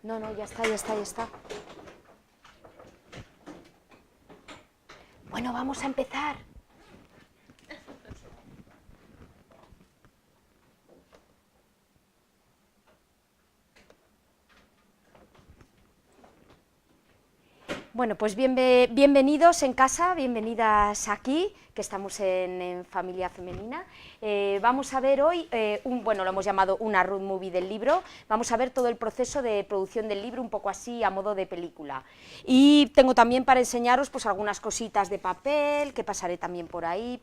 No, no, ya está, ya está, ya está. Bueno, vamos a empezar. Bueno, pues bienvenidos en casa, bienvenidas aquí, que estamos en Familia Femenina. Vamos a ver hoy, bueno, lo hemos llamado una road movie del libro, vamos a ver todo el proceso de producción del libro, un poco así a modo de película. Y tengo también para enseñaros pues algunas cositas de papel, que pasaré también por ahí,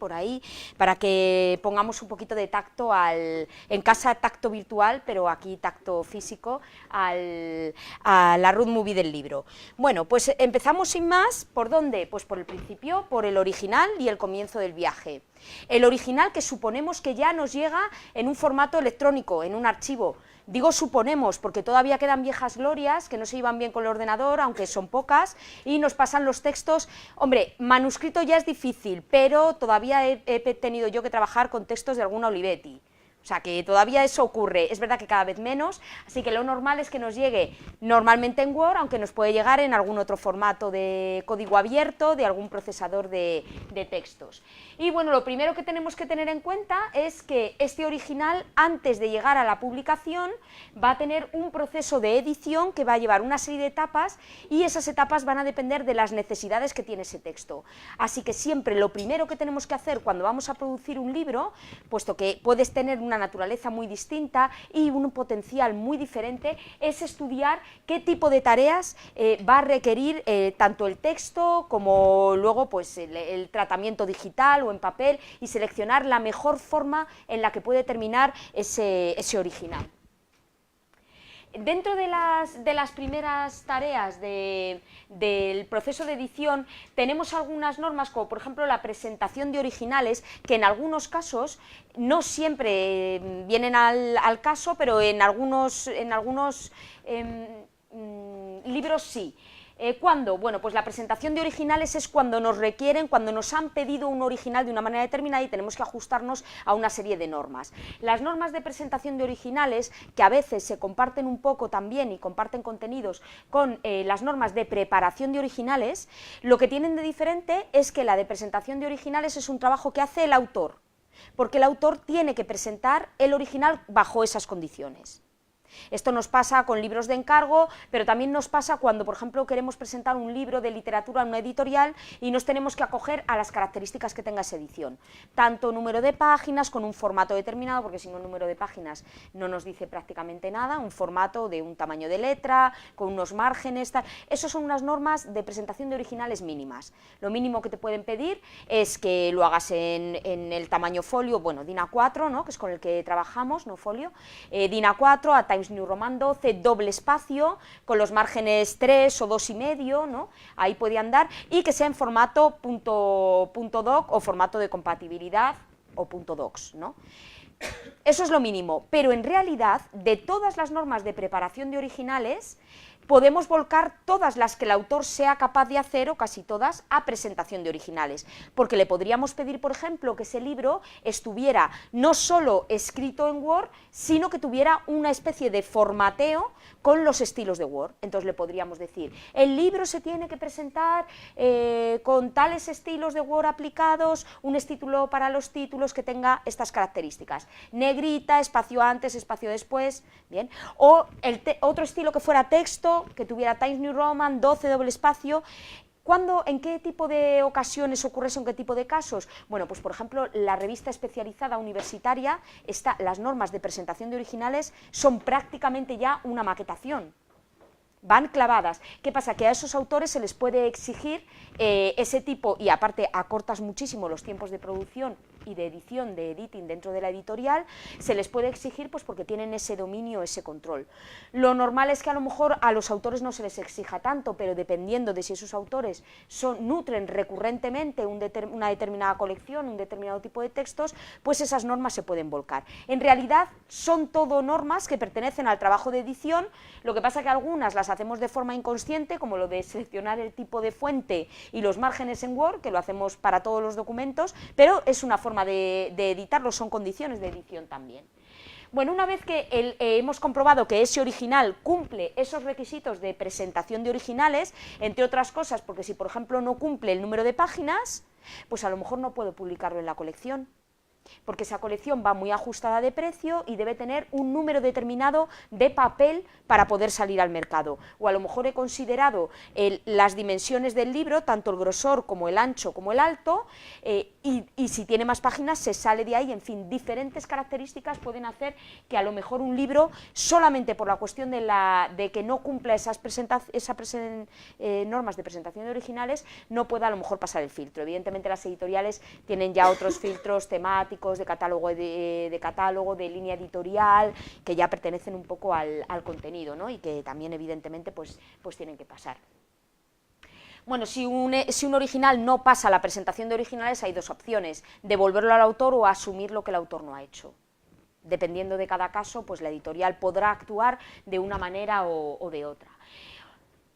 para que pongamos un poquito de tacto en casa tacto virtual, pero aquí tacto físico, a la road movie del libro. Bueno, pues empezamos sin más, ¿por dónde? Pues por el principio, por el original y el comienzo del viaje. El original, que suponemos que ya nos llega en un formato electrónico, en un archivo. Digo suponemos porque todavía quedan viejas glorias que no se llevan bien con el ordenador, aunque son pocas, y nos pasan los textos. Hombre, manuscrito ya es difícil, pero todavía he tenido yo que trabajar con textos de alguna Olivetti. O sea, que todavía eso ocurre, es verdad que cada vez menos, así que lo normal es que nos llegue normalmente en Word, aunque nos puede llegar en algún otro formato de código abierto, de algún procesador de textos. Y bueno, lo primero que tenemos que tener en cuenta es que este original, antes de llegar a la publicación, va a tener un proceso de edición que va a llevar una serie de etapas, y esas etapas van a depender de las necesidades que tiene ese texto. Así que siempre lo primero que tenemos que hacer cuando vamos a producir un libro, puesto que puedes tener una naturaleza muy distinta y un potencial muy diferente, es estudiar qué tipo de tareas va a requerir tanto el texto como luego pues el tratamiento digital o en papel, y seleccionar la mejor forma en la que puede terminar ese original. Dentro de las primeras tareas del proceso de edición tenemos algunas normas, como por ejemplo la presentación de originales, que en algunos casos no siempre vienen al caso, pero en algunos libros sí. ¿Cuándo? Bueno, pues la presentación de originales es cuando nos requieren, cuando nos han pedido un original de una manera determinada y tenemos que ajustarnos a una serie de normas. Las normas de presentación de originales, que a veces se comparten un poco también y comparten contenidos con las normas de preparación de originales, lo que tienen de diferente es que la de presentación de originales es un trabajo que hace el autor, porque el autor tiene que presentar el original bajo esas condiciones. Esto nos pasa con libros de encargo, pero también nos pasa cuando, por ejemplo, queremos presentar un libro de literatura en una editorial y nos tenemos que acoger a las características que tenga esa edición, tanto número de páginas, con un formato determinado, porque si no, número de páginas no nos dice prácticamente nada, un formato de un tamaño de letra, con unos márgenes, tal. Esas son unas normas de presentación de originales mínimas. Lo mínimo que te pueden pedir es que lo hagas en el tamaño folio, bueno, DIN A4, ¿no?, que es con el que trabajamos, no folio, DIN A4 a Times New Roman 12, doble espacio, con los márgenes 3 o 2,5, ¿no?, ahí puede andar, y que sea en formato .doc o formato de compatibilidad o .docs, ¿no? Eso es lo mínimo, pero en realidad, de todas las normas de preparación de originales, podemos volcar todas las que el autor sea capaz de hacer, o casi todas, a presentación de originales, porque le podríamos pedir, por ejemplo, que ese libro estuviera no solo escrito en Word, sino que tuviera una especie de formateo con los estilos de Word. Entonces le podríamos decir, el libro se tiene que presentar con tales estilos de Word aplicados, un estilo para los títulos que tenga estas características, negrita, espacio antes, espacio después, bien, o otro estilo que fuera texto, que tuviera Times New Roman, 12, doble espacio. ¿Cuándo, en qué tipo de ocasiones ocurre eso, en qué tipo de casos? Bueno, pues por ejemplo, la revista especializada universitaria, las normas de presentación de originales son prácticamente ya una maquetación. Van clavadas. ¿Qué pasa? Que a esos autores se les puede exigir ese tipo, y aparte acortas muchísimo los tiempos de producción y de edición, de editing dentro de la editorial, se les puede exigir pues porque tienen ese dominio, ese control. Lo normal es que a lo mejor a los autores no se les exija tanto, pero dependiendo de si esos autores nutren recurrentemente una determinada colección, un determinado tipo de textos, pues esas normas se pueden volcar. En realidad son todo normas que pertenecen al trabajo de edición, lo que pasa que algunas las hacemos de forma inconsciente, como lo de seleccionar el tipo de fuente y los márgenes en Word, que lo hacemos para todos los documentos, pero es una forma de editarlos, son condiciones de edición también. Bueno, una vez que hemos comprobado que ese original cumple esos requisitos de presentación de originales, entre otras cosas, porque si por ejemplo no cumple el número de páginas, pues a lo mejor no puedo publicarlo en la colección, porque esa colección va muy ajustada de precio y debe tener un número determinado de papel para poder salir al mercado. O a lo mejor he considerado las dimensiones del libro, tanto el grosor como el ancho como el alto, y si tiene más páginas se sale de ahí. En fin, diferentes características pueden hacer que a lo mejor un libro, solamente por la cuestión de que no cumpla esas normas de presentación de originales, no pueda a lo mejor pasar el filtro. Evidentemente las editoriales tienen ya otros filtros temáticos, de catálogo, de línea editorial, que ya pertenecen un poco al contenido, ¿no? Y que también evidentemente pues tienen que pasar. Bueno, si un original no pasa la presentación de originales, hay dos opciones: devolverlo al autor o asumir lo que el autor no ha hecho. Dependiendo de cada caso, pues la editorial podrá actuar de una manera o de otra.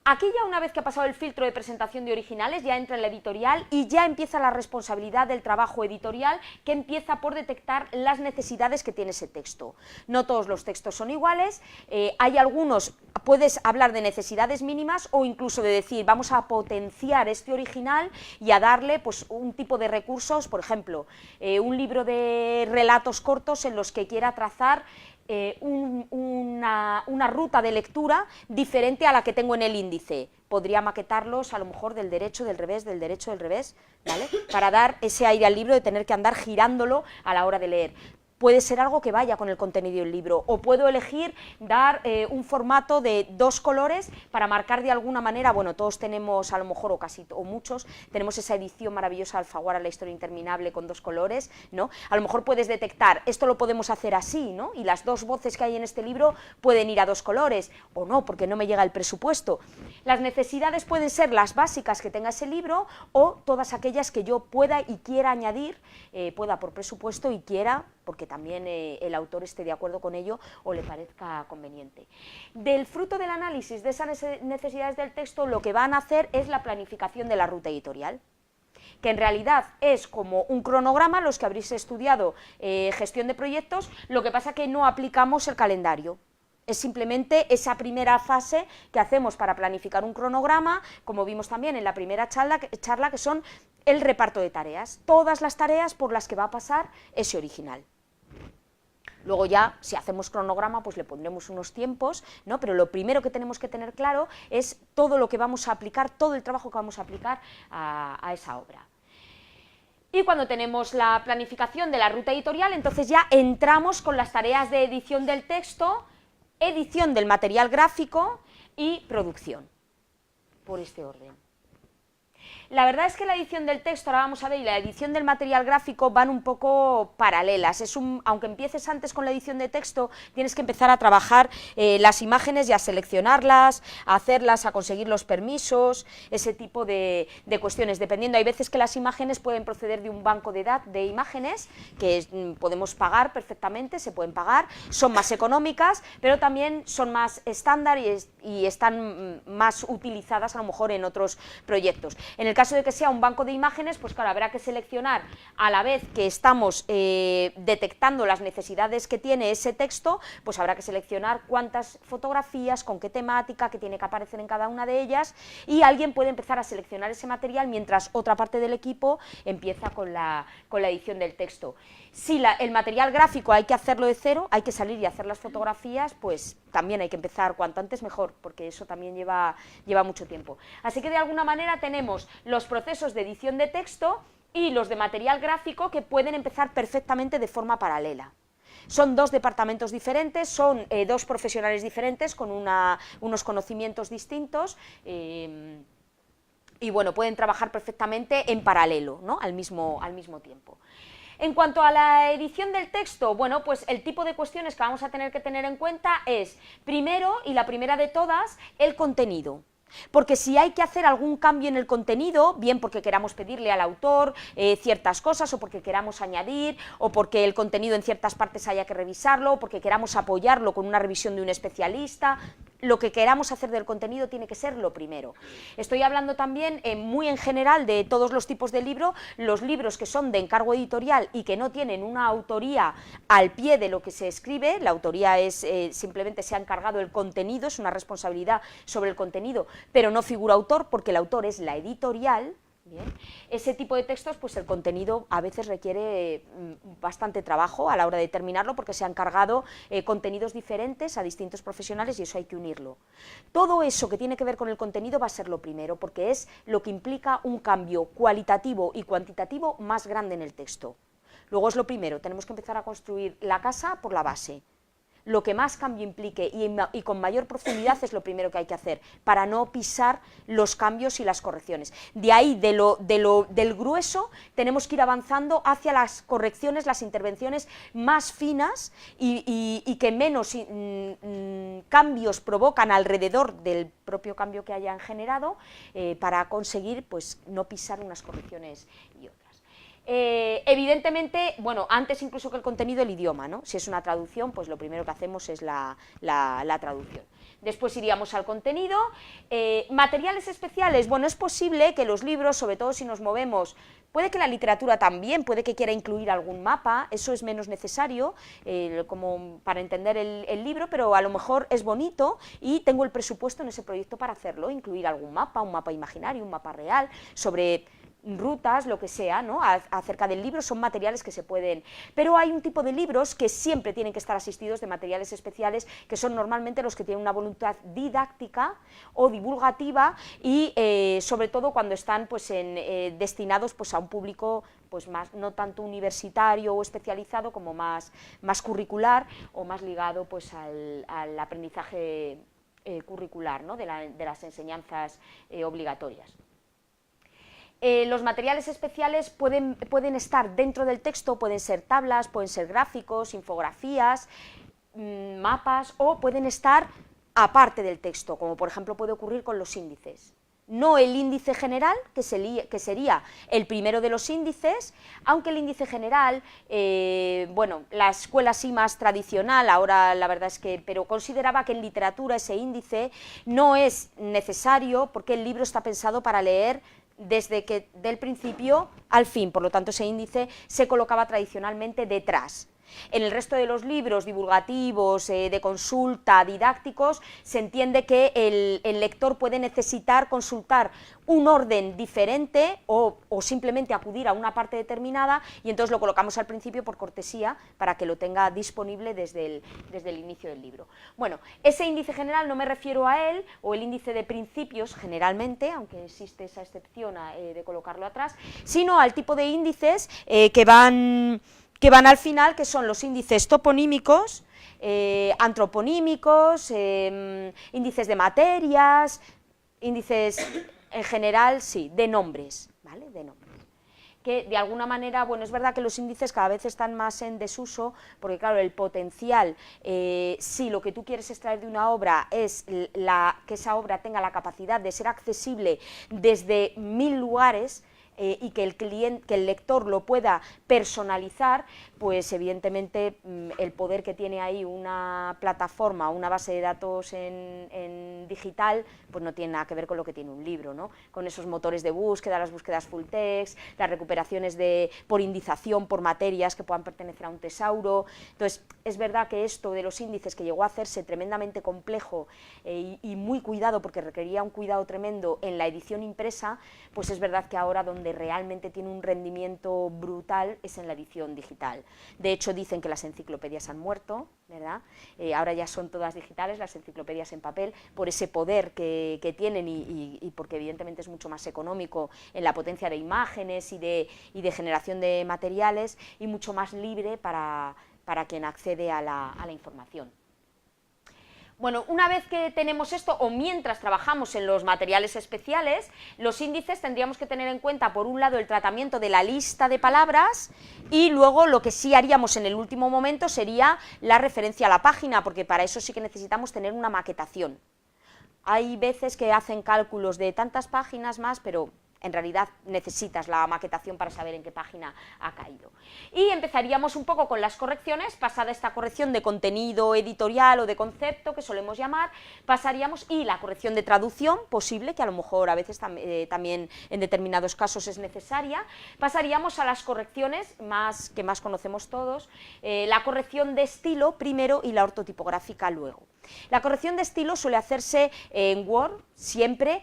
Aquí ya, una vez que ha pasado el filtro de presentación de originales, ya entra en la editorial y ya empieza la responsabilidad del trabajo editorial, que empieza por detectar las necesidades que tiene ese texto. No todos los textos son iguales, hay algunos, puedes hablar de necesidades mínimas o incluso de decir, vamos a potenciar este original y a darle pues un tipo de recursos, por ejemplo, un libro de relatos cortos en los que quiera trazar una ruta de lectura diferente a la que tengo en el índice. Podría maquetarlos a lo mejor del derecho, del revés, del derecho, del revés, ¿vale? Para dar ese aire al libro de tener que andar girándolo a la hora de leer. Puede ser algo que vaya con el contenido del libro, o puedo elegir dar un formato de 2 colores para marcar de alguna manera. Bueno, todos tenemos, a lo mejor, o muchos, tenemos esa edición maravillosa de Alfaguara, La historia interminable, con 2 colores, ¿no? A lo mejor puedes detectar, esto lo podemos hacer así, ¿no? Y las 2 voces que hay en este libro pueden ir a 2 colores, o no, porque no me llega el presupuesto. Las necesidades pueden ser las básicas que tenga ese libro, o todas aquellas que yo pueda y quiera añadir, pueda por presupuesto y quiera, porque también el autor esté de acuerdo con ello o le parezca conveniente. Del fruto del análisis de esas necesidades del texto, lo que van a hacer es la planificación de la ruta editorial, que en realidad es como un cronograma. Los que habréis estudiado gestión de proyectos, lo que pasa que no aplicamos el calendario. Es simplemente esa primera fase que hacemos para planificar un cronograma, como vimos también en la primera charla, que son el reparto de tareas, todas las tareas por las que va a pasar ese original. Luego ya, si hacemos cronograma, pues le pondremos unos tiempos, ¿no? Pero lo primero que tenemos que tener claro es todo lo que vamos a aplicar, todo el trabajo que vamos a aplicar a esa obra. Y cuando tenemos la planificación de la ruta editorial, entonces ya entramos con las tareas de edición del texto, edición del material gráfico y producción, por este orden. La verdad es que la edición del texto, ahora vamos a ver, y la edición del material gráfico van un poco paralelas. Aunque empieces antes con la edición de texto, tienes que empezar a trabajar las imágenes y a seleccionarlas, a hacerlas, a conseguir los permisos, ese tipo de cuestiones. Dependiendo, hay veces que las imágenes pueden proceder de un banco de imágenes que podemos pagar perfectamente, se pueden pagar, son más económicas, pero también son más estándar y están más utilizadas a lo mejor en otros proyectos. En el caso de que sea un banco de imágenes, pues claro, habrá que seleccionar a la vez que estamos detectando las necesidades que tiene ese texto, pues habrá que seleccionar cuántas fotografías, con qué temática, que tiene que aparecer en cada una de ellas, y alguien puede empezar a seleccionar ese material mientras otra parte del equipo empieza con la edición del texto. Si el material gráfico hay que hacerlo de cero, hay que salir y hacer las fotografías, pues también hay que empezar cuanto antes mejor, porque eso también lleva mucho tiempo. Así que de alguna manera tenemos los procesos de edición de texto y los de material gráfico que pueden empezar perfectamente de forma paralela. Son 2 departamentos diferentes, son 2 profesionales diferentes con unos conocimientos distintos, y bueno, pueden trabajar perfectamente en paralelo, ¿no? al mismo tiempo. En cuanto a la edición del texto, bueno, pues el tipo de cuestiones que vamos a tener que tener en cuenta es, primero, y la primera de todas, el contenido. Porque si hay que hacer algún cambio en el contenido, bien porque queramos pedirle al autor ciertas cosas, o porque queramos añadir, o porque el contenido en ciertas partes haya que revisarlo, o porque queramos apoyarlo con una revisión de un especialista, lo que queramos hacer del contenido tiene que ser lo primero. Estoy hablando también muy en general de todos los tipos de libro, los libros que son de encargo editorial y que no tienen una autoría al pie de lo que se escribe, la autoría es simplemente se ha encargado el contenido, es una responsabilidad sobre el contenido, pero no figura autor porque el autor es la editorial. Bien. Ese tipo de textos, pues el contenido a veces requiere bastante trabajo a la hora de terminarlo porque se han cargado contenidos diferentes a distintos profesionales y eso hay que unirlo. Todo eso que tiene que ver con el contenido va a ser lo primero porque es lo que implica un cambio cualitativo y cuantitativo más grande en el texto. Luego es lo primero, tenemos que empezar a construir la casa por la base. Lo que más cambio implique y con mayor profundidad es lo primero que hay que hacer, para no pisar los cambios y las correcciones. De ahí, del grueso, tenemos que ir avanzando hacia las correcciones, las intervenciones más finas y que menos cambios provocan alrededor del propio cambio que hayan generado, para conseguir pues, no pisar unas correcciones y otras. Evidentemente, bueno, antes incluso que el contenido, el idioma, ¿no? Si es una traducción, pues lo primero que hacemos es la traducción. Después iríamos al contenido. Materiales especiales, bueno, es posible que los libros, sobre todo si nos movemos, puede que la literatura también, puede que quiera incluir algún mapa, eso es menos necesario como para entender el libro, pero a lo mejor es bonito y tengo el presupuesto en ese proyecto para hacerlo, incluir algún mapa, un mapa imaginario, un mapa real, sobre rutas, lo que sea, ¿no? Acerca del libro, son materiales que se pueden, pero hay un tipo de libros que siempre tienen que estar asistidos de materiales especiales, que son normalmente los que tienen una voluntad didáctica o divulgativa y sobre todo cuando están pues, destinados pues, a un público pues, más, no tanto universitario o especializado como más curricular o más ligado pues, al aprendizaje curricular, ¿no? de las enseñanzas obligatorias. Los materiales especiales pueden estar dentro del texto, pueden ser tablas, pueden ser gráficos, infografías, mapas, o pueden estar aparte del texto, como por ejemplo puede ocurrir con los índices. No el índice general, que sería el primero de los índices, aunque el índice general, bueno, la escuela sí más tradicional, ahora la verdad es que, pero consideraba que en literatura ese índice no es necesario porque el libro está pensado para leer del principio al fin, por lo tanto ese índice se colocaba tradicionalmente detrás. En el resto de los libros divulgativos, de consulta, didácticos, se entiende que el lector puede necesitar consultar un orden diferente o simplemente acudir a una parte determinada y entonces lo colocamos al principio por cortesía para que lo tenga disponible desde el inicio del libro. Bueno, ese índice general no me refiero a él, o el índice de principios generalmente, aunque existe esa excepción de colocarlo atrás, sino al tipo de índices que van al final, que son los índices toponímicos, antroponímicos, índices de materias, índices en general, sí, de nombres, ¿vale? De nombres. Que de alguna manera, bueno, es verdad que los índices cada vez están más en desuso, porque claro, el potencial, si lo que tú quieres extraer de una obra es que esa obra tenga la capacidad de ser accesible desde 1000 lugares, y que el lector lo pueda personalizar, pues evidentemente el poder que tiene ahí una plataforma, una base de datos en digital, pues no tiene nada que ver con lo que tiene un libro, ¿no? Con esos motores de búsqueda, las búsquedas full text, las recuperaciones por indización, por materias que puedan pertenecer a un tesauro. Entonces, es verdad que esto de los índices, que llegó a hacerse tremendamente complejo y muy cuidado, porque requería un cuidado tremendo en la edición impresa, pues es verdad que ahora donde realmente tiene un rendimiento brutal es en la edición digital. De hecho, dicen que las enciclopedias han muerto, ¿verdad? Ahora ya son todas digitales, las enciclopedias en papel, por ese poder que tienen y porque evidentemente es mucho más económico en la potencia de imágenes y de generación de materiales, y mucho más libre para quien accede a la información. Bueno, una vez que tenemos esto, o mientras trabajamos en los materiales especiales, los índices tendríamos que tener en cuenta, por un lado, el tratamiento de la lista de palabras, y luego lo que sí haríamos en el último momento sería la referencia a la página, porque para eso sí que necesitamos tener una maquetación. Hay veces que hacen cálculos de tantas páginas más, pero En realidad necesitas la maquetación para saber en qué página ha caído. Y empezaríamos un poco con las correcciones. Pasada esta corrección de contenido editorial o de concepto, que solemos llamar, pasaríamos, y la corrección de traducción posible, que a lo mejor a veces también en determinados casos es necesaria, pasaríamos a las correcciones que más conocemos todos, la corrección de estilo primero y la ortotipográfica luego. La corrección de estilo suele hacerse en Word, siempre.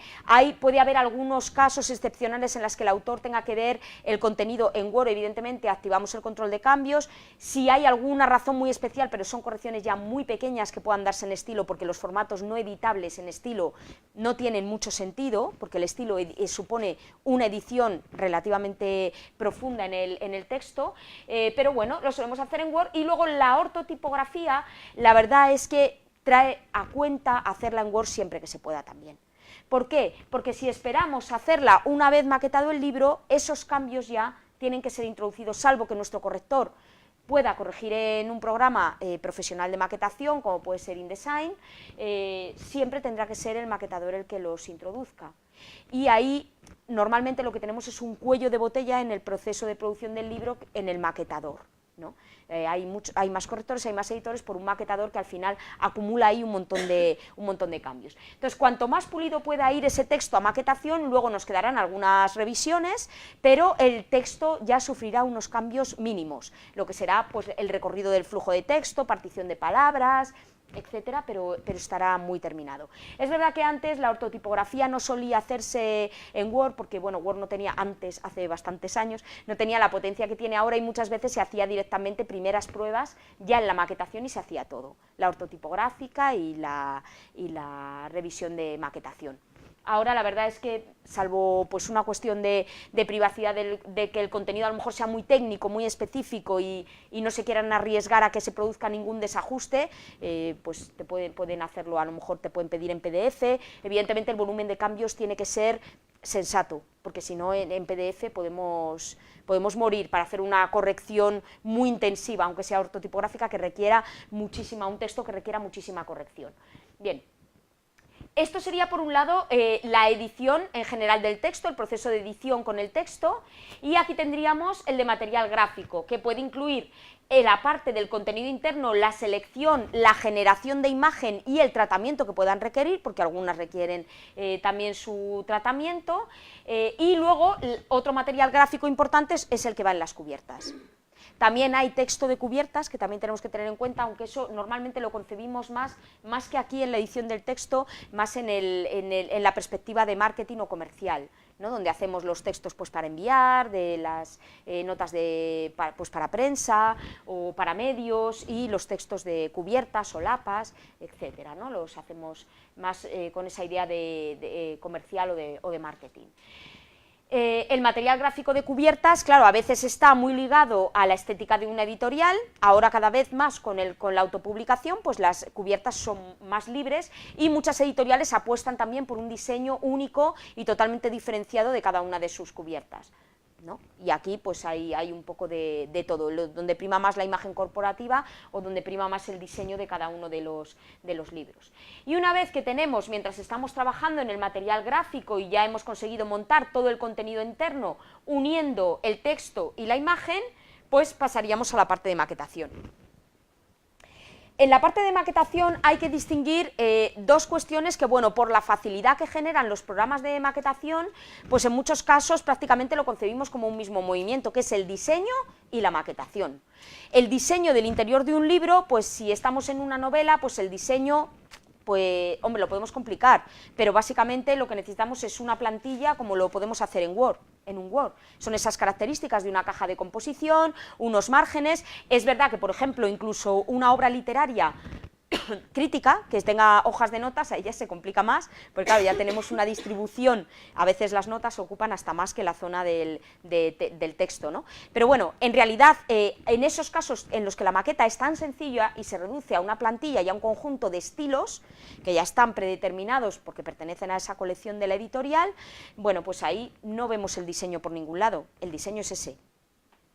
Puede haber algunos casos excepcionales en los que el autor tenga que ver el contenido en Word, evidentemente activamos el control de cambios. Si hay alguna razón muy especial, pero son correcciones ya muy pequeñas que puedan darse en estilo, porque los formatos no editables en estilo no tienen mucho sentido, porque el estilo supone una edición relativamente profunda en el texto, pero bueno, lo solemos hacer en Word. Y luego la ortotipografía, la verdad es que trae a cuenta hacerla en Word siempre que se pueda también. ¿Por qué? Porque si esperamos hacerla una vez maquetado el libro, esos cambios ya tienen que ser introducidos, salvo que nuestro corrector pueda corregir en un programa profesional de maquetación, como puede ser InDesign, siempre tendrá que ser el maquetador el que los introduzca. Y ahí normalmente lo que tenemos es un cuello de botella en el proceso de producción del libro en el maquetador, ¿no? Hay más correctores, hay más editores por un maquetador que al final acumula ahí un montón de cambios. Entonces, cuanto más pulido pueda ir ese texto a maquetación, luego nos quedarán algunas revisiones, pero el texto ya sufrirá unos cambios mínimos, lo que será pues el recorrido del flujo de texto, partición de palabras, etcétera, pero estará muy terminado. Es verdad que antes la ortotipografía no solía hacerse en Word, porque bueno, Word no tenía antes, hace bastantes años, no tenía la potencia que tiene ahora, y muchas veces se hacía directamente primeras pruebas ya en la maquetación y se hacía todo, la ortotipográfica y la revisión de maquetación. Ahora la verdad es que, salvo pues una cuestión de privacidad, de que el contenido a lo mejor sea muy técnico, muy específico y no se quieran arriesgar a que se produzca ningún desajuste, pues te pueden hacerlo, a lo mejor te pueden pedir en PDF. Evidentemente el volumen de cambios tiene que ser sensato, porque si no en PDF podemos morir para hacer una corrección muy intensiva, aunque sea ortotipográfica, que requiera un texto que requiera muchísima corrección. Bien. Esto sería, por un lado, la edición en general del texto, el proceso de edición con el texto, y aquí tendríamos el de material gráfico, que puede incluir la parte del contenido interno, la selección, la generación de imagen y el tratamiento que puedan requerir, porque algunas requieren también su tratamiento, y luego otro material gráfico importante es el que va en las cubiertas. También hay texto de cubiertas, que también tenemos que tener en cuenta, aunque eso normalmente lo concebimos más que aquí en la edición del texto, más en la perspectiva de marketing o comercial, ¿no? Donde hacemos los textos pues para enviar, de las notas pues para prensa o para medios, y los textos de cubiertas, solapas, etcétera, ¿no? Los hacemos más con esa idea de comercial o de marketing. El material gráfico de cubiertas, claro, a veces está muy ligado a la estética de una editorial. Ahora cada vez más con la autopublicación, pues las cubiertas son más libres, y muchas editoriales apuestan también por un diseño único y totalmente diferenciado de cada una de sus cubiertas, ¿no? Y aquí pues hay un poco de todo, donde prima más la imagen corporativa o donde prima más el diseño de cada uno de los libros. Y una vez que tenemos, mientras estamos trabajando en el material gráfico y ya hemos conseguido montar todo el contenido interno uniendo el texto y la imagen, pues pasaríamos a la parte de maquetación. En la parte de maquetación hay que distinguir dos cuestiones que, bueno, por la facilidad que generan los programas de maquetación, pues en muchos casos prácticamente lo concebimos como un mismo movimiento, que es el diseño y la maquetación. El diseño del interior de un libro, pues si estamos en una novela, pues el diseño, pues, hombre, lo podemos complicar, pero básicamente lo que necesitamos es una plantilla como lo podemos hacer en Word. En un Word. Son esas características de una caja de composición, unos márgenes. Es verdad que, por ejemplo, incluso una obra literaria crítica, que tenga hojas de notas, ahí ya se complica más, porque claro, ya tenemos una distribución, a veces las notas ocupan hasta más que la zona del texto, ¿no? Pero bueno, en realidad, en esos casos en los que la maqueta es tan sencilla y se reduce a una plantilla y a un conjunto de estilos, que ya están predeterminados porque pertenecen a esa colección de la editorial, bueno, pues ahí no vemos el diseño por ningún lado, el diseño es ese.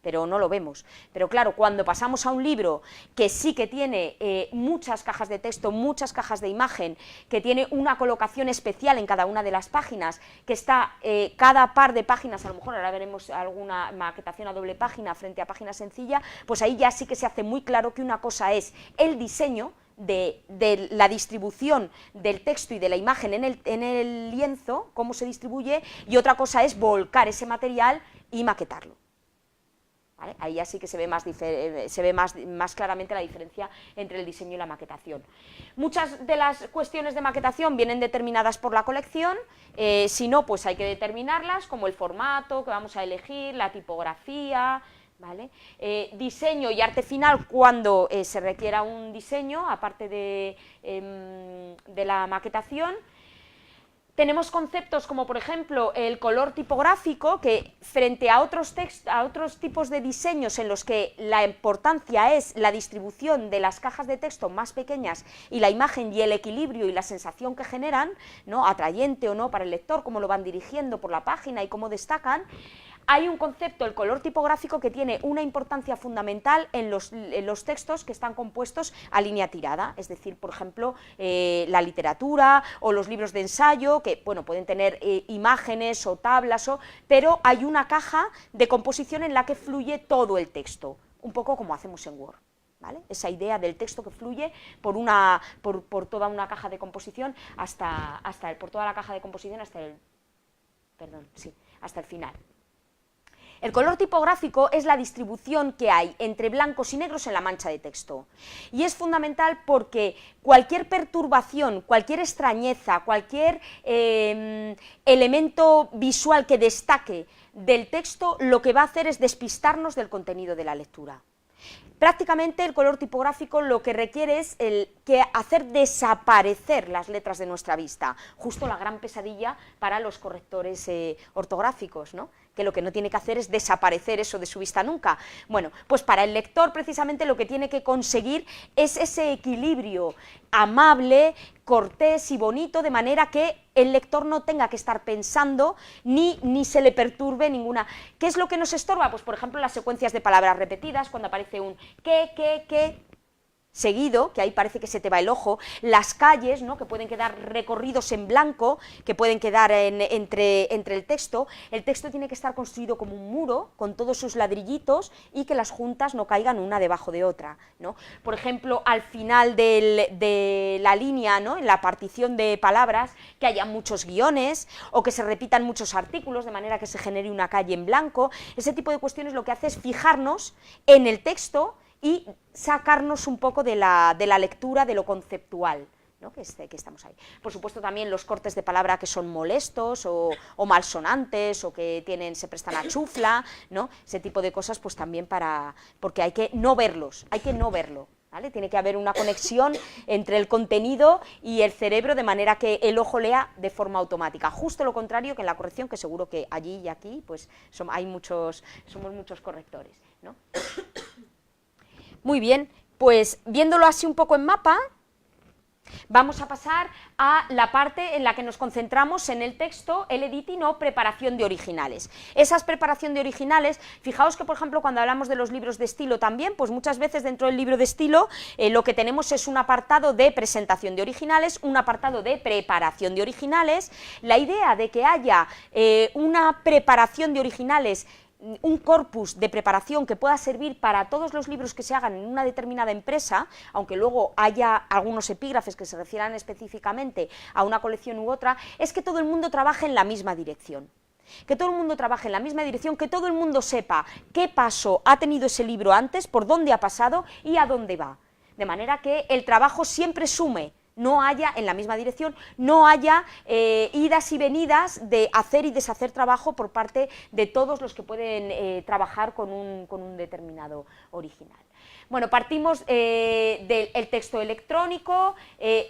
pero no lo vemos. Pero claro, cuando pasamos a un libro que sí que tiene muchas cajas de texto, muchas cajas de imagen, que tiene una colocación especial en cada una de las páginas, que está cada par de páginas, a lo mejor ahora veremos alguna maquetación a doble página frente a página sencilla, pues ahí ya sí que se hace muy claro que una cosa es el diseño de la distribución del texto y de la imagen en el lienzo, cómo se distribuye, y otra cosa es volcar ese material y maquetarlo. ¿Vale? Ahí ya sí que se ve más claramente la diferencia entre el diseño y la maquetación. Muchas de las cuestiones de maquetación vienen determinadas por la colección, si no, pues hay que determinarlas, como el formato que vamos a elegir, la tipografía, ¿vale? Diseño y arte final cuando se requiera un diseño, aparte de la maquetación. Tenemos conceptos como, por ejemplo, el color tipográfico, que frente a otros tipos de diseños en los que la importancia es la distribución de las cajas de texto más pequeñas y la imagen y el equilibrio y la sensación que generan, ¿no?, atrayente o no para el lector, cómo lo van dirigiendo por la página y cómo destacan, hay un concepto, el color tipográfico, que tiene una importancia fundamental en los textos que están compuestos a línea tirada, es decir, por ejemplo, la literatura o los libros de ensayo, que bueno, pueden tener imágenes o tablas, pero hay una caja de composición en la que fluye todo el texto, un poco como hacemos en Word. ¿Vale? Esa idea del texto que fluye por toda una caja de composición por toda la caja de composición hasta el final. El color tipográfico es la distribución que hay entre blancos y negros en la mancha de texto, y es fundamental porque cualquier perturbación, cualquier extrañeza, cualquier elemento visual que destaque del texto, lo que va a hacer es despistarnos del contenido de la lectura. Prácticamente el color tipográfico lo que requiere es hacer desaparecer las letras de nuestra vista, justo la gran pesadilla para los correctores ortográficos, ¿no?, que lo que no tiene que hacer es desaparecer eso de su vista nunca. Bueno, pues para el lector precisamente lo que tiene que conseguir es ese equilibrio amable, cortés y bonito, de manera que el lector no tenga que estar pensando ni se le perturbe ninguna. ¿Qué es lo que nos estorba? Pues por ejemplo las secuencias de palabras repetidas, cuando aparece un qué seguido, que ahí parece que se te va el ojo, las calles, ¿no?, que pueden quedar recorridos en blanco, que pueden quedar entre el texto tiene que estar construido como un muro, con todos sus ladrillitos, y que las juntas no caigan una debajo de otra, ¿no? Por ejemplo, al final de la línea, ¿no?, en la partición de palabras, que haya muchos guiones, o que se repitan muchos artículos, de manera que se genere una calle en blanco. Ese tipo de cuestiones lo que hace es fijarnos en el texto y sacarnos un poco de la lectura, de lo conceptual, ¿no?, que estamos ahí. Por supuesto también los cortes de palabra que son molestos o malsonantes, o que se prestan a chufla, ¿no?, ese tipo de cosas, pues también porque hay que no verlos, ¿vale? Tiene que haber una conexión entre el contenido y el cerebro, de manera que el ojo lea de forma automática, justo lo contrario que en la corrección, que seguro que allí y aquí pues somos muchos correctores, ¿no? Muy bien, pues viéndolo así un poco en mapa, vamos a pasar a la parte en la que nos concentramos en el texto, el editing o preparación de originales. Esas preparación de originales, fijaos que por ejemplo cuando hablamos de los libros de estilo también, pues muchas veces dentro del libro de estilo lo que tenemos es un apartado de presentación de originales, un apartado de preparación de originales. La idea de que haya una preparación de originales, un corpus de preparación que pueda servir para todos los libros que se hagan en una determinada empresa, aunque luego haya algunos epígrafes que se refieran específicamente a una colección u otra, es que todo el mundo trabaje en la misma dirección. Que todo el mundo trabaje en la misma dirección, que todo el mundo sepa qué paso ha tenido ese libro antes, por dónde ha pasado y a dónde va. De manera que el trabajo siempre sume, no haya en la misma dirección, no haya idas y venidas de hacer y deshacer trabajo por parte de todos los que pueden trabajar con un determinado original. Bueno, partimos del texto electrónico,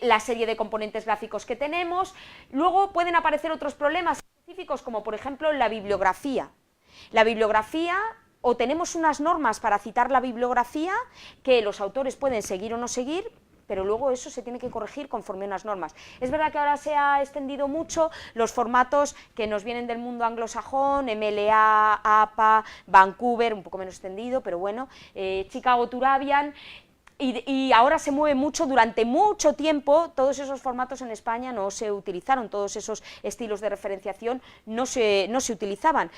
la serie de componentes gráficos que tenemos. Luego pueden aparecer otros problemas específicos, como por ejemplo la bibliografía. La bibliografía, o tenemos unas normas para citar la bibliografía que los autores pueden seguir o no seguir, pero luego eso se tiene que corregir conforme a unas normas. Es verdad que ahora se ha extendido mucho los formatos que nos vienen del mundo anglosajón, MLA, APA, Vancouver, un poco menos extendido, pero bueno, Chicago Turabian. Y ahora se mueve mucho, durante mucho tiempo, todos esos formatos en España no se utilizaron, todos esos estilos de referenciación no se utilizaban.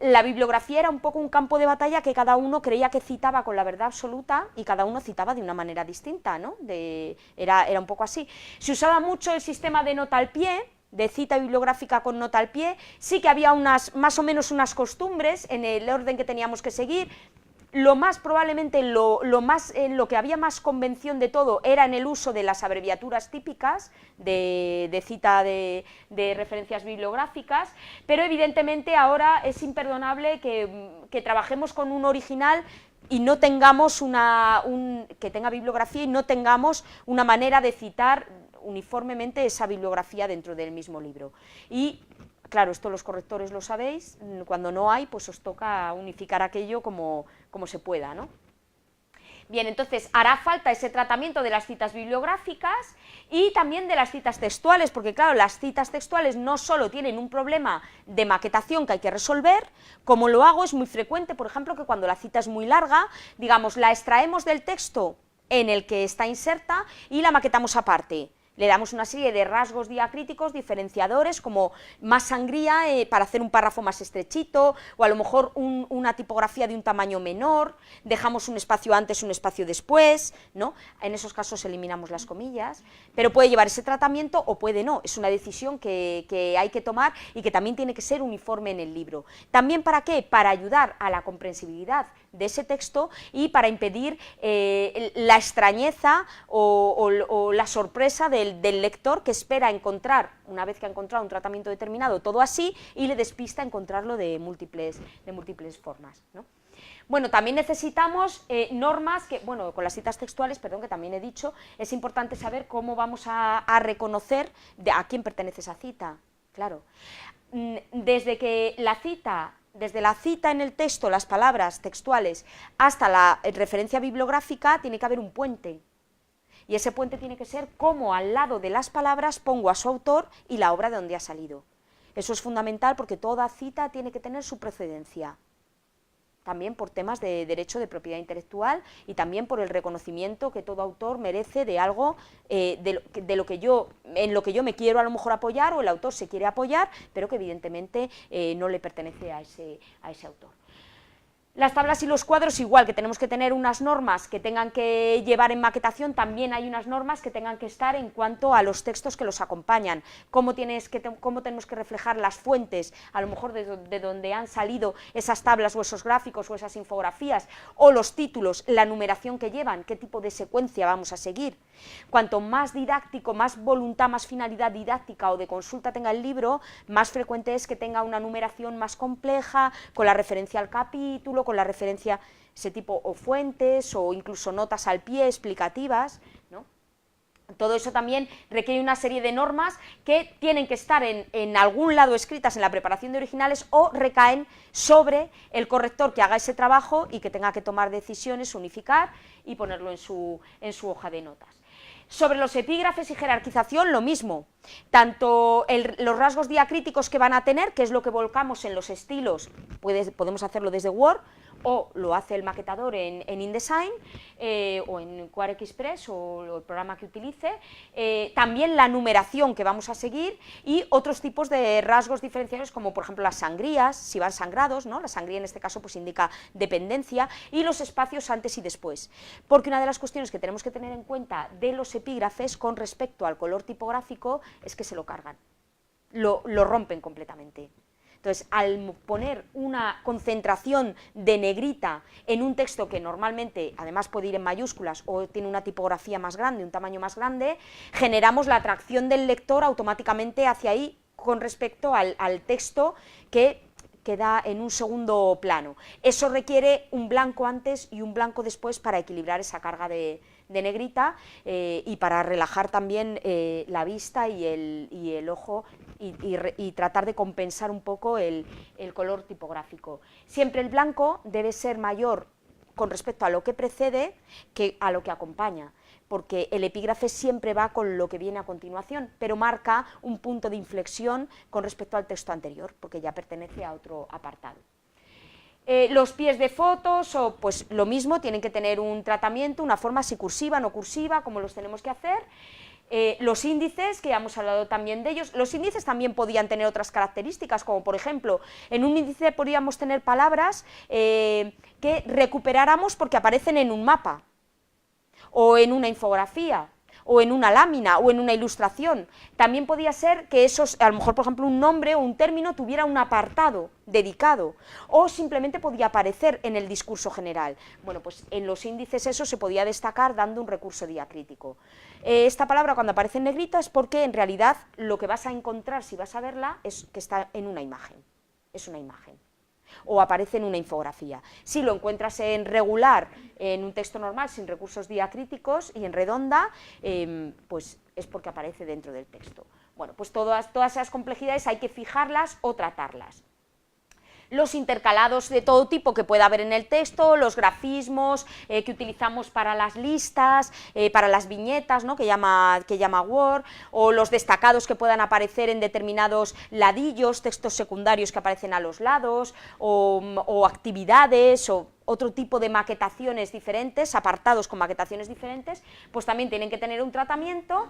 La bibliografía era un poco un campo de batalla que cada uno creía que citaba con la verdad absoluta y cada uno citaba de una manera distinta, ¿no? Era un poco así. Se usaba mucho el sistema de nota al pie, de cita bibliográfica con nota al pie, sí que había más o menos unas costumbres en el orden que teníamos que seguir. Lo más probablemente, en lo que había más convención de todo era en el uso de las abreviaturas típicas de cita de referencias bibliográficas, pero evidentemente ahora es imperdonable que trabajemos con un original y no tengamos que tenga bibliografía y no tengamos una manera de citar uniformemente esa bibliografía dentro del mismo libro. Y claro, esto los correctores lo sabéis, cuando no hay, pues os toca unificar aquello como se pueda, ¿no? Bien, entonces hará falta ese tratamiento de las citas bibliográficas y también de las citas textuales, porque claro, las citas textuales no solo tienen un problema de maquetación que hay que resolver, como lo hago es muy frecuente, por ejemplo, que cuando la cita es muy larga, digamos, la extraemos del texto en el que está inserta y la maquetamos aparte. Le damos una serie de rasgos diacríticos, diferenciadores, como más sangría para hacer un párrafo más estrechito, o a lo mejor una tipografía de un tamaño menor, dejamos un espacio antes, un espacio después, ¿no? En esos casos eliminamos las comillas, pero puede llevar ese tratamiento o puede no, es una decisión que hay que tomar y que también tiene que ser uniforme en el libro. ¿También para qué? Para ayudar a la comprensibilidad de ese texto y para impedir la extrañeza o la sorpresa del lector que espera encontrar, una vez que ha encontrado un tratamiento determinado, todo así, y le despista encontrarlo de múltiples formas, ¿no? Bueno, también necesitamos normas que, bueno, con las citas textuales, perdón, que también he dicho, es importante saber cómo vamos a reconocer a quién pertenece esa cita, claro. Desde la cita en el texto, las palabras textuales, hasta la referencia bibliográfica, tiene que haber un puente. Y ese puente tiene que ser cómo al lado de las palabras pongo a su autor y la obra de donde ha salido. Eso es fundamental porque toda cita tiene que tener su precedencia. También por temas de derecho de propiedad intelectual y también por el reconocimiento que todo autor merece de algo en lo que yo me quiero a lo mejor apoyar o el autor se quiere apoyar, pero que evidentemente no le pertenece a ese autor. Las tablas y los cuadros igual, que tenemos que tener unas normas que tengan que llevar en maquetación, también hay unas normas que tengan que estar en cuanto a los textos que los acompañan, cómo tenemos que reflejar las fuentes, a lo mejor de donde han salido esas tablas o esos gráficos o esas infografías, o los títulos, la numeración que llevan, qué tipo de secuencia vamos a seguir. Cuanto más didáctico, más voluntad, más finalidad didáctica o de consulta tenga el libro, más frecuente es que tenga una numeración más compleja, con la referencia al capítulo, con la referencia, ese tipo, o fuentes, o incluso notas al pie explicativas, ¿no? Todo eso también requiere una serie de normas que tienen que estar en algún lado escritas en la preparación de originales o recaen sobre el corrector que haga ese trabajo y que tenga que tomar decisiones, unificar y ponerlo en su hoja de notas. Sobre los epígrafes y jerarquización, lo mismo, tanto los rasgos diacríticos que van a tener, que es lo que volcamos en los estilos, podemos hacerlo desde Word, o lo hace el maquetador en InDesign, o en QuareXpress, o el programa que utilice, también la numeración que vamos a seguir, y otros tipos de rasgos diferenciados, como por ejemplo las sangrías, si van sangrados, ¿no? La sangría en este caso pues indica dependencia, y los espacios antes y después, porque una de las cuestiones que tenemos que tener en cuenta de los epígrafes con respecto al color tipográfico es que se lo cargan, lo rompen completamente. Entonces, al poner una concentración de negrita en un texto que normalmente, además puede ir en mayúsculas o tiene una tipografía más grande, un tamaño más grande, generamos la atracción del lector automáticamente hacia ahí con respecto al texto que queda en un segundo plano. Eso requiere un blanco antes y un blanco después para equilibrar esa carga de negrita y para relajar también la vista y el ojo y tratar de compensar un poco el color tipográfico. Siempre el blanco debe ser mayor con respecto a lo que precede que a lo que acompaña, porque el epígrafe siempre va con lo que viene a continuación, pero marca un punto de inflexión con respecto al texto anterior, porque ya pertenece a otro apartado. Los pies de fotos, pues lo mismo, tienen que tener un tratamiento, una forma si cursiva, no cursiva, como los tenemos que hacer. Los índices, que ya hemos hablado también de ellos, los índices también podían tener otras características, como por ejemplo, en un índice podríamos tener palabras que recuperáramos porque aparecen en un mapa, o en una infografía, o en una lámina, o en una ilustración. También podía ser que esos, a lo mejor por ejemplo un nombre o un término tuviera un apartado dedicado, o simplemente podía aparecer en el discurso general. Bueno, pues en los índices eso se podía destacar dando un recurso diacrítico. Esta palabra cuando aparece en negrita es porque en realidad lo que vas a encontrar si vas a verla es que está en una imagen, es una imagen, o aparece en una infografía. Si lo encuentras en regular, en un texto normal, sin recursos diacríticos y en redonda, pues es porque aparece dentro del texto. Bueno, pues todas esas complejidades hay que fijarlas o tratarlas. Los intercalados de todo tipo que pueda haber en el texto, los grafismos que utilizamos para las listas, para las viñetas, ¿no? que llama Word, o los destacados que puedan aparecer en determinados ladillos, textos secundarios que aparecen a los lados, o actividades, o otro tipo de maquetaciones diferentes, apartados con maquetaciones diferentes, pues también tienen que tener un tratamiento.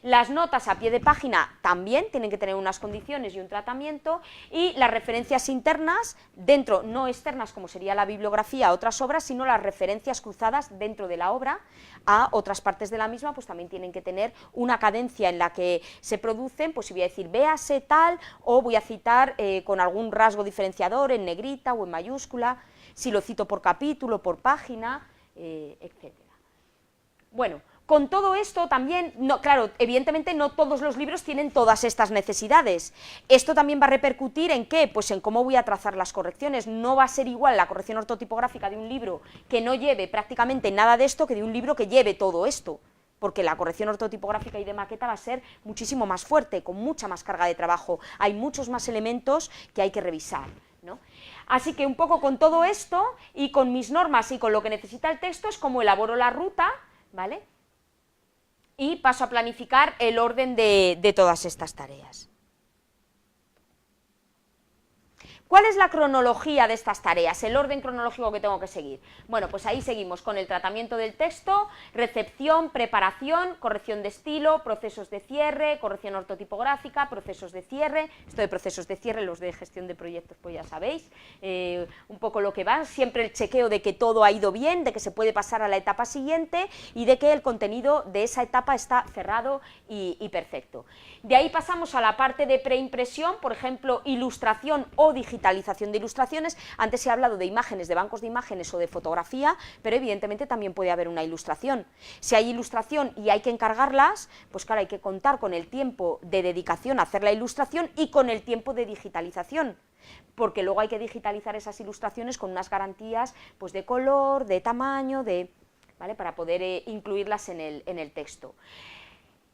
Las notas a pie de página también tienen que tener unas condiciones y un tratamiento, y las referencias internas, dentro, no externas como sería la bibliografía a otras obras, sino las referencias cruzadas dentro de la obra a otras partes de la misma, pues también tienen que tener una cadencia en la que se producen, pues si voy a decir véase tal, o voy a citar con algún rasgo diferenciador en negrita o en mayúscula, si lo cito por capítulo, por página, etc. Bueno, con todo esto también, claro, evidentemente no todos los libros tienen todas estas necesidades. Esto también va a repercutir en ¿qué? Pues en cómo voy a trazar las correcciones. No va a ser igual la corrección ortotipográfica de un libro que no lleve prácticamente nada de esto que de un libro que lleve todo esto, porque la corrección ortotipográfica y de maqueta va a ser muchísimo más fuerte, con mucha más carga de trabajo. Hay muchos más elementos que hay que revisar, ¿no? Así que un poco con todo esto y con mis normas y con lo que necesita el texto es como elaboro la ruta, ¿vale? Y paso a planificar el orden de todas estas tareas. ¿Cuál es la cronología de estas tareas, el orden cronológico que tengo que seguir? Bueno, pues ahí seguimos con el tratamiento del texto, recepción, preparación, corrección de estilo, procesos de cierre, corrección ortotipográfica, procesos de cierre. Esto de procesos de cierre, los de gestión de proyectos, pues ya sabéis, un poco lo que va, siempre el chequeo de que todo ha ido bien, de que se puede pasar a la etapa siguiente y de que el contenido de esa etapa está cerrado y perfecto. De ahí pasamos a la parte de preimpresión, por ejemplo, ilustración o digitalización de ilustraciones. Antes se ha hablado de imágenes, de bancos de imágenes o de fotografía, pero evidentemente también puede haber una ilustración. Si hay ilustración y hay que encargarlas, pues claro, hay que contar con el tiempo de dedicación a hacer la ilustración y con el tiempo de digitalización, porque luego hay que digitalizar esas ilustraciones con unas garantías pues de color, de tamaño, ¿vale? Para poder incluirlas en el texto.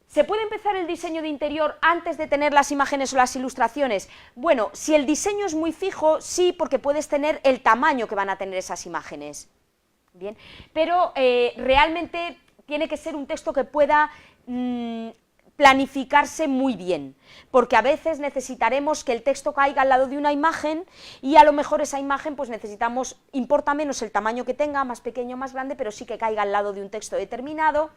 ¿Se puede empezar el diseño de interior antes de tener las imágenes o las ilustraciones? Bueno, si el diseño es muy fijo, sí, porque puedes tener el tamaño que van a tener esas imágenes. Bien, pero realmente tiene que ser un texto que pueda planificarse muy bien, porque a veces necesitaremos que el texto caiga al lado de una imagen y a lo mejor esa imagen pues importa menos el tamaño que tenga, más pequeño o más grande, pero sí que caiga al lado de un texto determinado.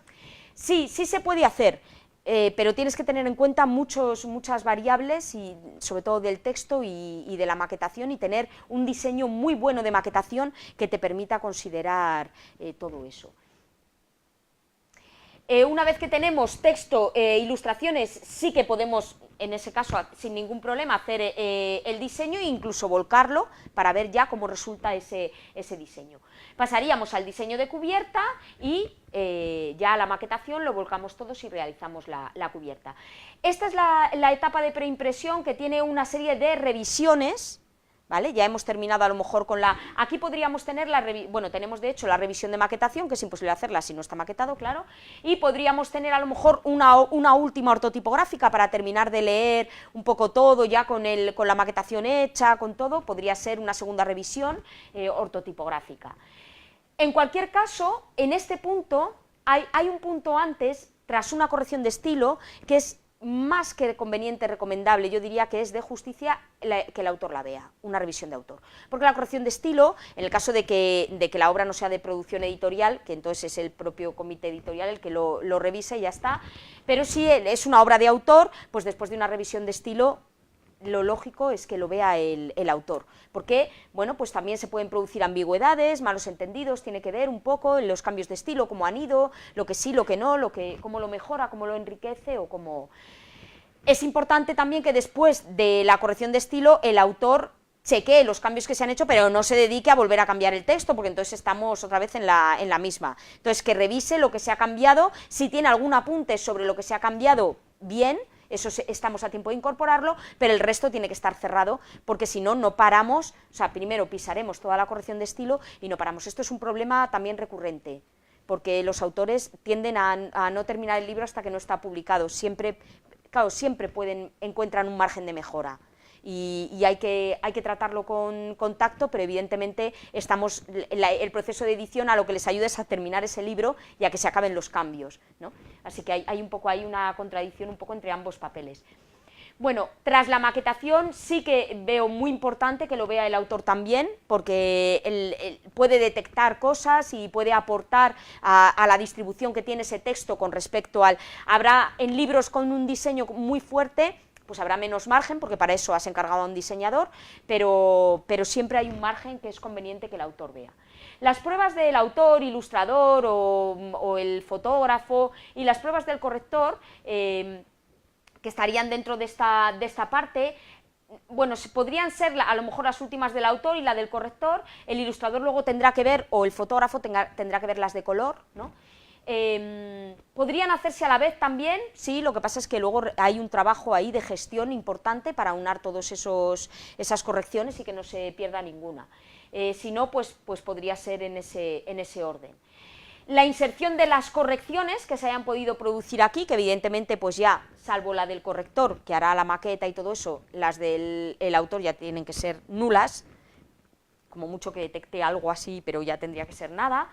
Sí se puede hacer, pero tienes que tener en cuenta muchas variables, y sobre todo del texto y de la maquetación, y tener un diseño muy bueno de maquetación que te permita considerar todo eso. Una vez que tenemos texto e ilustraciones, sí que podemos, en ese caso, sin ningún problema, hacer el diseño e incluso volcarlo para ver ya cómo resulta ese diseño. Pasaríamos al diseño de cubierta y ya a la maquetación lo volcamos todos y realizamos la cubierta. Esta es la etapa de preimpresión, que tiene una serie de revisiones, ¿vale? Ya hemos terminado a lo mejor con aquí podríamos tener tenemos de hecho la revisión de maquetación, que es imposible hacerla si no está maquetado, claro, y podríamos tener a lo mejor una última ortotipográfica para terminar de leer un poco todo, ya con la maquetación hecha, con todo, podría ser una segunda revisión ortotipográfica. En cualquier caso, en este punto, hay un punto antes, tras una corrección de estilo, que es más que conveniente, recomendable, yo diría que es de justicia que el autor la vea, una revisión de autor. Porque la corrección de estilo, en el caso de que la obra no sea de producción editorial, que entonces es el propio comité editorial el que lo revise y ya está, pero si es una obra de autor, pues después de una revisión de estilo, lo lógico es que lo vea el autor, porque, bueno, pues también se pueden producir ambigüedades, malos entendidos, tiene que ver un poco en los cambios de estilo, cómo han ido, lo que sí, lo que no, cómo lo mejora, cómo lo enriquece o cómo... Es importante también que después de la corrección de estilo el autor chequee los cambios que se han hecho, pero no se dedique a volver a cambiar el texto, porque entonces estamos otra vez en la misma. Entonces, que revise lo que se ha cambiado, si tiene algún apunte sobre lo que se ha cambiado, bien, eso estamos a tiempo de incorporarlo, pero el resto tiene que estar cerrado, porque si no, no paramos, o sea, primero pisaremos toda la corrección de estilo y no paramos. Esto es un problema también recurrente, porque los autores tienden a no terminar el libro hasta que no está publicado, siempre, claro, siempre encuentran un margen de mejora. Y hay que tratarlo con tacto, pero evidentemente el proceso de edición a lo que les ayuda es a terminar ese libro y a que se acaben los cambios, ¿no? Así que hay una contradicción un poco entre ambos papeles. Bueno, tras la maquetación sí que veo muy importante que lo vea el autor también, porque él puede detectar cosas y puede aportar a la distribución que tiene ese texto con respecto al... Habrá en libros con un diseño muy fuerte, pues habrá menos margen, porque para eso has encargado a un diseñador, pero siempre hay un margen que es conveniente que el autor vea. Las pruebas del autor, ilustrador o el fotógrafo y las pruebas del corrector, que estarían dentro de esta parte, bueno, podrían ser a lo mejor las últimas del autor y la del corrector, el ilustrador luego tendrá que ver, o el fotógrafo tendrá que ver las de color, ¿no? Podrían hacerse a la vez también, sí, lo que pasa es que luego hay un trabajo ahí de gestión importante para unar todas esas correcciones y que no se pierda ninguna. Si no, pues podría ser en ese orden. La inserción de las correcciones que se hayan podido producir aquí, que evidentemente pues ya, salvo la del corrector, que hará la maqueta y todo eso, las del autor ya tienen que ser nulas, como mucho que detecte algo así, pero ya tendría que ser nada.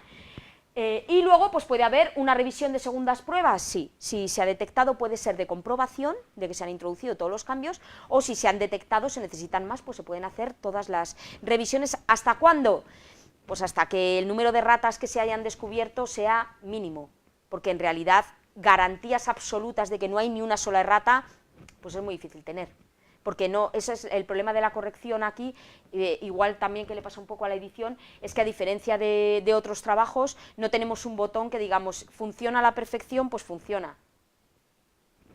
Y luego pues puede haber una revisión de segundas pruebas, sí, si se ha detectado puede ser de comprobación, de que se han introducido todos los cambios, o si se han detectado, se necesitan más, pues se pueden hacer todas las revisiones. ¿Hasta cuándo? Pues hasta que el número de ratas que se hayan descubierto sea mínimo, porque en realidad garantías absolutas de que no hay ni una sola errata, pues es muy difícil tener. Porque no, ese es el problema de la corrección aquí, igual también que le pasa un poco a la edición, es que a diferencia de otros trabajos, no tenemos un botón que digamos, funciona a la perfección, pues funciona.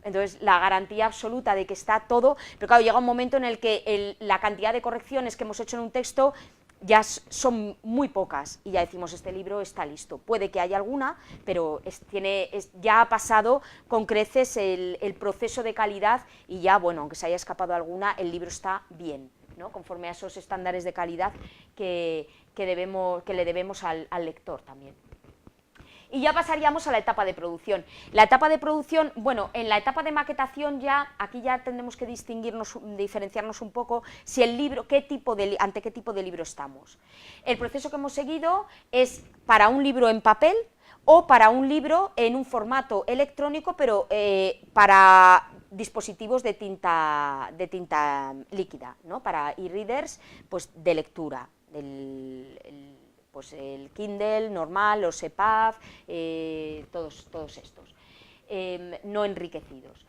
Entonces, la garantía absoluta de que está todo, pero claro, llega un momento en el que la cantidad de correcciones que hemos hecho en un texto ya son muy pocas y ya decimos, este libro está listo. Puede que haya alguna, pero ya ha pasado con creces el proceso de calidad y ya, bueno, aunque se haya escapado alguna, el libro está bien, ¿no? Conforme a esos estándares de calidad que le debemos al lector también. Y ya pasaríamos a la etapa de producción. La etapa de producción, bueno, en la etapa de maquetación aquí ya tendremos que diferenciarnos un poco si el libro, ante qué tipo de libro estamos. El proceso que hemos seguido es para un libro en papel o para un libro en un formato electrónico, pero para dispositivos de tinta líquida, ¿no? Para e-readers, pues de lectura, pues el Kindle normal, los EPUB, todos estos, no enriquecidos.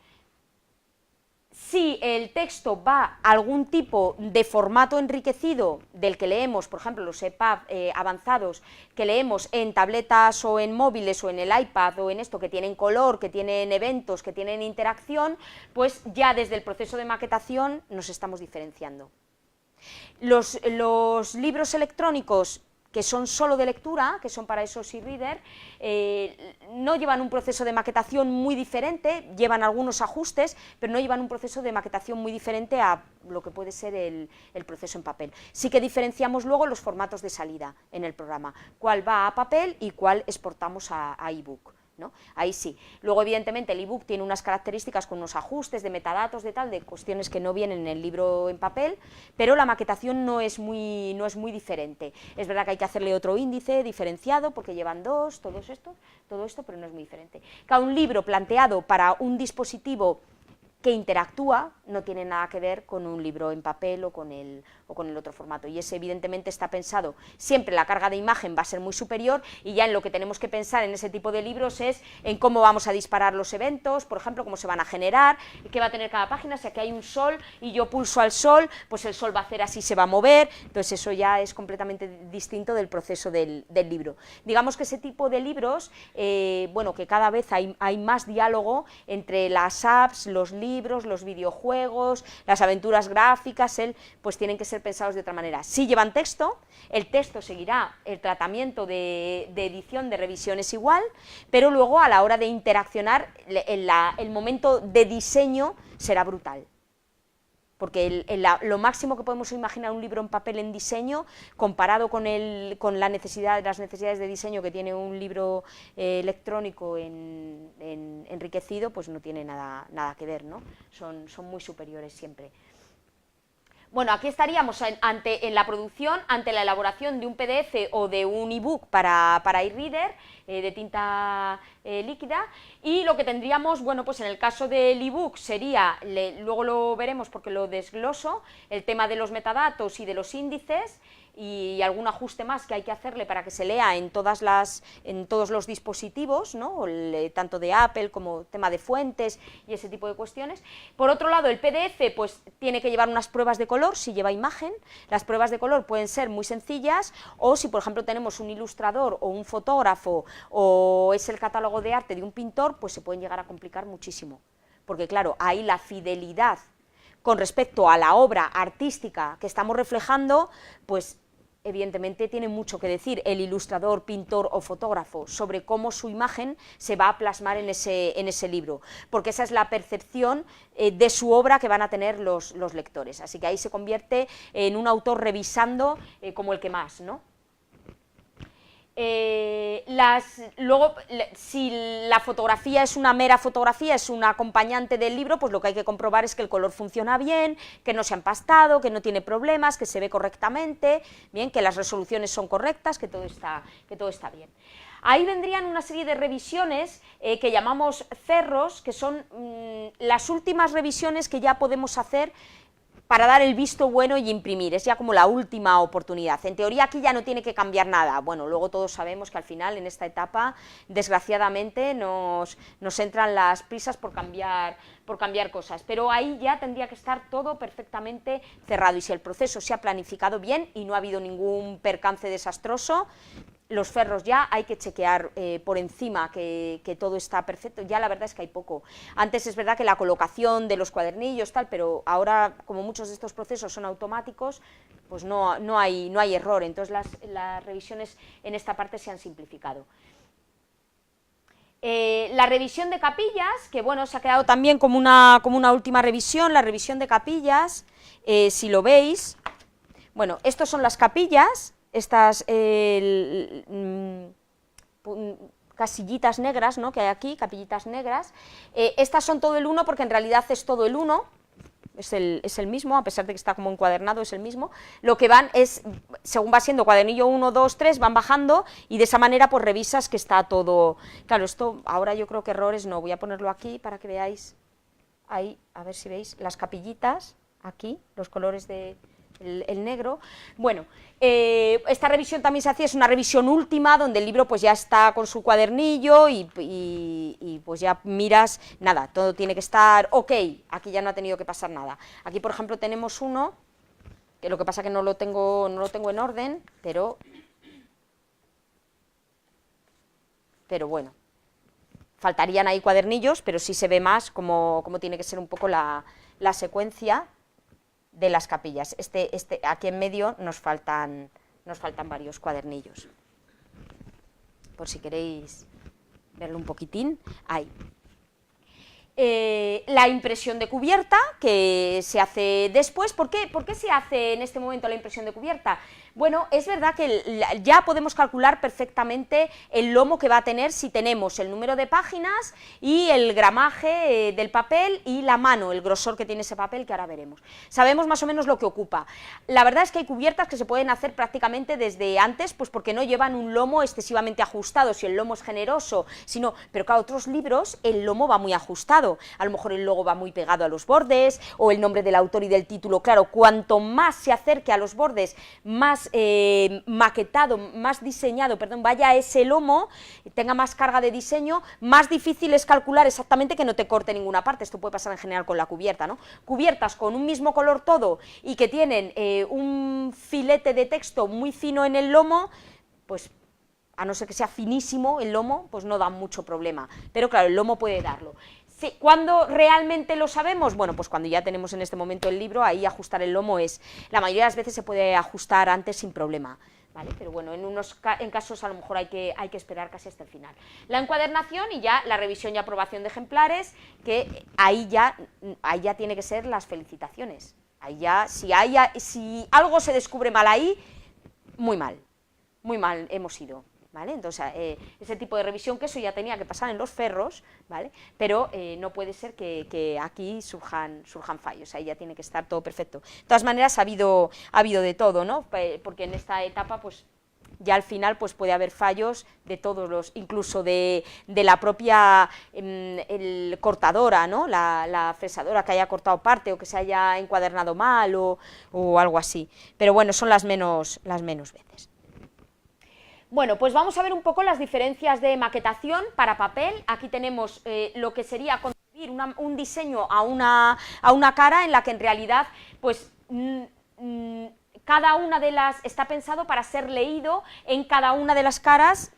Si el texto va a algún tipo de formato enriquecido del que leemos, por ejemplo, los EPUB avanzados que leemos en tabletas o en móviles o en el iPad o en esto, que tienen color, que tienen eventos, que tienen interacción, pues ya desde el proceso de maquetación nos estamos diferenciando. Los libros electrónicos que son solo de lectura, que son para esos e-reader, no llevan un proceso de maquetación muy diferente, llevan algunos ajustes, pero no llevan un proceso de maquetación muy diferente a lo que puede ser el proceso en papel. Sí que diferenciamos luego los formatos de salida en el programa, cuál va a papel y cuál exportamos a ebook, ¿no? Ahí sí. Luego, evidentemente, el ebook tiene unas características con unos ajustes de metadatos, de cuestiones que no vienen en el libro en papel, pero la maquetación no es muy diferente. Es verdad que hay que hacerle otro índice diferenciado, porque llevan dos, todo esto, pero no es muy diferente. Cada un libro planteado para un dispositivo que interactúa no tiene nada que ver con un libro en papel o con el otro formato, y ese evidentemente está pensado, siempre la carga de imagen va a ser muy superior, y ya en lo que tenemos que pensar en ese tipo de libros es en cómo vamos a disparar los eventos, por ejemplo, cómo se van a generar, qué va a tener cada página. Si aquí hay un sol y yo pulso al sol, pues el sol va a hacer así, se va a mover, entonces eso ya es completamente distinto del proceso del libro. Digamos que ese tipo de libros, bueno, que cada vez hay más diálogo entre las apps, los libros, los videojuegos, las aventuras gráficas, pues tienen que ser pensados de otra manera. Si llevan texto, el texto seguirá el tratamiento de edición, de revisión es igual, pero luego a la hora de interaccionar, el momento de diseño será brutal. Porque lo máximo que podemos imaginar un libro en papel en diseño, comparado con las necesidades de diseño que tiene un libro electrónico enriquecido, pues no tiene nada que ver, ¿no? Son muy superiores siempre. Bueno, aquí estaríamos en la producción, ante la elaboración de un PDF o de un ebook para e-reader de tinta líquida, y lo que tendríamos, bueno, pues en el caso del ebook sería, luego lo veremos porque lo desgloso, el tema de los metadatos y de los índices, y algún ajuste más que hay que hacerle para que se lea en todos los dispositivos, ¿no? Tanto de Apple como tema de fuentes y ese tipo de cuestiones. Por otro lado, el PDF pues tiene que llevar unas pruebas de color, si lleva imagen. Las pruebas de color pueden ser muy sencillas, o si por ejemplo tenemos un ilustrador o un fotógrafo o es el catálogo de arte de un pintor, pues se pueden llegar a complicar muchísimo, porque claro, ahí la fidelidad con respecto a la obra artística que estamos reflejando, pues evidentemente tiene mucho que decir el ilustrador, pintor o fotógrafo sobre cómo su imagen se va a plasmar en ese libro, porque esa es la percepción de su obra que van a tener los lectores. Así que ahí se convierte en un autor revisando como el que más, ¿no? Luego, si la fotografía es una mera fotografía, es un acompañante del libro, pues lo que hay que comprobar es que el color funciona bien, que no se ha empastado, que no tiene problemas, que se ve correctamente, bien, que las resoluciones son correctas, que todo está bien. Ahí vendrían una serie de revisiones que llamamos cerros, que son las últimas revisiones que ya podemos hacer para dar el visto bueno y imprimir, es ya como la última oportunidad. En teoría aquí ya no tiene que cambiar nada. Bueno, luego todos sabemos que al final en esta etapa, desgraciadamente, nos entran las prisas por cambiar cosas, pero ahí ya tendría que estar todo perfectamente cerrado, y si el proceso se ha planificado bien y no ha habido ningún percance desastroso, los ferros ya hay que chequear por encima que todo está perfecto. Ya la verdad es que hay poco. Antes es verdad que la colocación de los cuadernillos, tal, pero ahora, como muchos de estos procesos son automáticos, pues no hay error, entonces las revisiones en esta parte se han simplificado. La revisión de capillas, que bueno, se ha quedado también como una última revisión, la revisión de capillas, si lo veis, bueno, estos son las capillas, estas casillitas negras, ¿no?, que hay aquí, capillitas negras. Estas son todo el 1 porque en realidad es todo el 1, es el mismo, a pesar de que está como encuadernado, es el mismo. Lo que van es, según va siendo cuadernillo 1, 2, 3, van bajando, y de esa manera pues revisas que está todo. Claro, esto ahora yo creo que errores no, voy a ponerlo aquí para que veáis, ahí, a ver si veis, las capillitas, aquí, los colores de el negro. Bueno, esta revisión también se hacía, es una revisión última, donde el libro pues ya está con su cuadernillo y pues ya miras, nada, todo tiene que estar ok, aquí ya no ha tenido que pasar nada. Aquí, por ejemplo, tenemos uno, que lo que pasa que no lo tengo en orden, pero bueno, faltarían ahí cuadernillos, pero sí se ve más cómo tiene que ser un poco la secuencia de las capillas. Aquí en medio nos faltan varios cuadernillos, por si queréis verlo un poquitín. Ahí. La impresión de cubierta, que se hace después. ¿Por qué se hace en este momento la impresión de cubierta? Bueno, es verdad que ya podemos calcular perfectamente el lomo que va a tener si tenemos el número de páginas y el gramaje del papel y la mano, el grosor que tiene ese papel, que ahora veremos. Sabemos más o menos lo que ocupa. La verdad es que hay cubiertas que se pueden hacer prácticamente desde antes, pues porque no llevan un lomo excesivamente ajustado, si el lomo es generoso, pero claro, otros libros el lomo va muy ajustado, a lo mejor el logo va muy pegado a los bordes, o el nombre del autor y del título, claro, cuanto más se acerque a los bordes, más maquetado, más diseñado, perdón, vaya ese lomo, tenga más carga de diseño, más difícil es calcular exactamente que no te corte ninguna parte. Esto puede pasar en general con la cubierta, ¿no? Cubiertas con un mismo color todo y que tienen un filete de texto muy fino en el lomo, pues a no ser que sea finísimo el lomo, pues no da mucho problema, pero claro, el lomo puede darlo. Sí, ¿cuándo realmente lo sabemos? Bueno, pues cuando ya tenemos en este momento el libro, ahí ajustar el lomo la mayoría de las veces se puede ajustar antes sin problema, ¿vale? Pero bueno, en casos a lo mejor hay que esperar casi hasta el final. La encuadernación y ya la revisión y aprobación de ejemplares, que ahí ya tiene que ser las felicitaciones. Ahí ya, si algo se descubre mal ahí, muy mal hemos ido. ¿Vale? Entonces, ese tipo de revisión, que eso ya tenía que pasar en los ferros, ¿vale? Pero no puede ser que aquí surjan fallos, ahí ya tiene que estar todo perfecto. De todas maneras, ha habido de todo, ¿no? Porque en esta etapa, pues, ya al final pues puede haber fallos de todos los, incluso de la propia cortadora, ¿no? La fresadora que haya cortado parte o que se haya encuadernado mal o algo así. Pero bueno, son las menos veces. Bueno, pues vamos a ver un poco las diferencias de maquetación para papel. Aquí tenemos lo que sería concebir un diseño a una cara en la que en realidad, pues, cada una de las está pensado para ser leído en cada una de las caras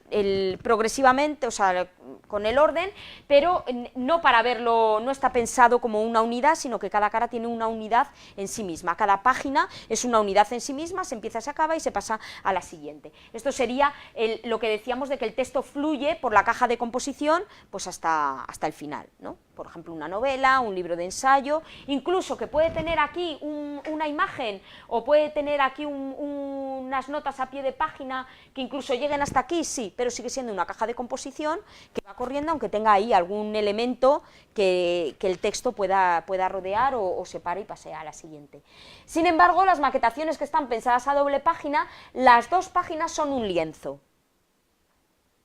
progresivamente, o sea, con el orden, pero no para verlo, no está pensado como una unidad, sino que cada cara tiene una unidad en sí misma, cada página es una unidad en sí misma, se empieza, se acaba y se pasa a la siguiente. Esto sería lo que decíamos de que el texto fluye por la caja de composición pues hasta el final, ¿no? Por ejemplo, una novela, un libro de ensayo, incluso que puede tener aquí una imagen o puede tener aquí unas notas a pie de página que incluso lleguen hasta aquí, sí, pero sigue siendo una caja de composición que va corriendo, aunque tenga ahí algún elemento que el texto pueda rodear o separe y pase a la siguiente. Sin embargo, las maquetaciones que están pensadas a doble página, las dos páginas son un lienzo.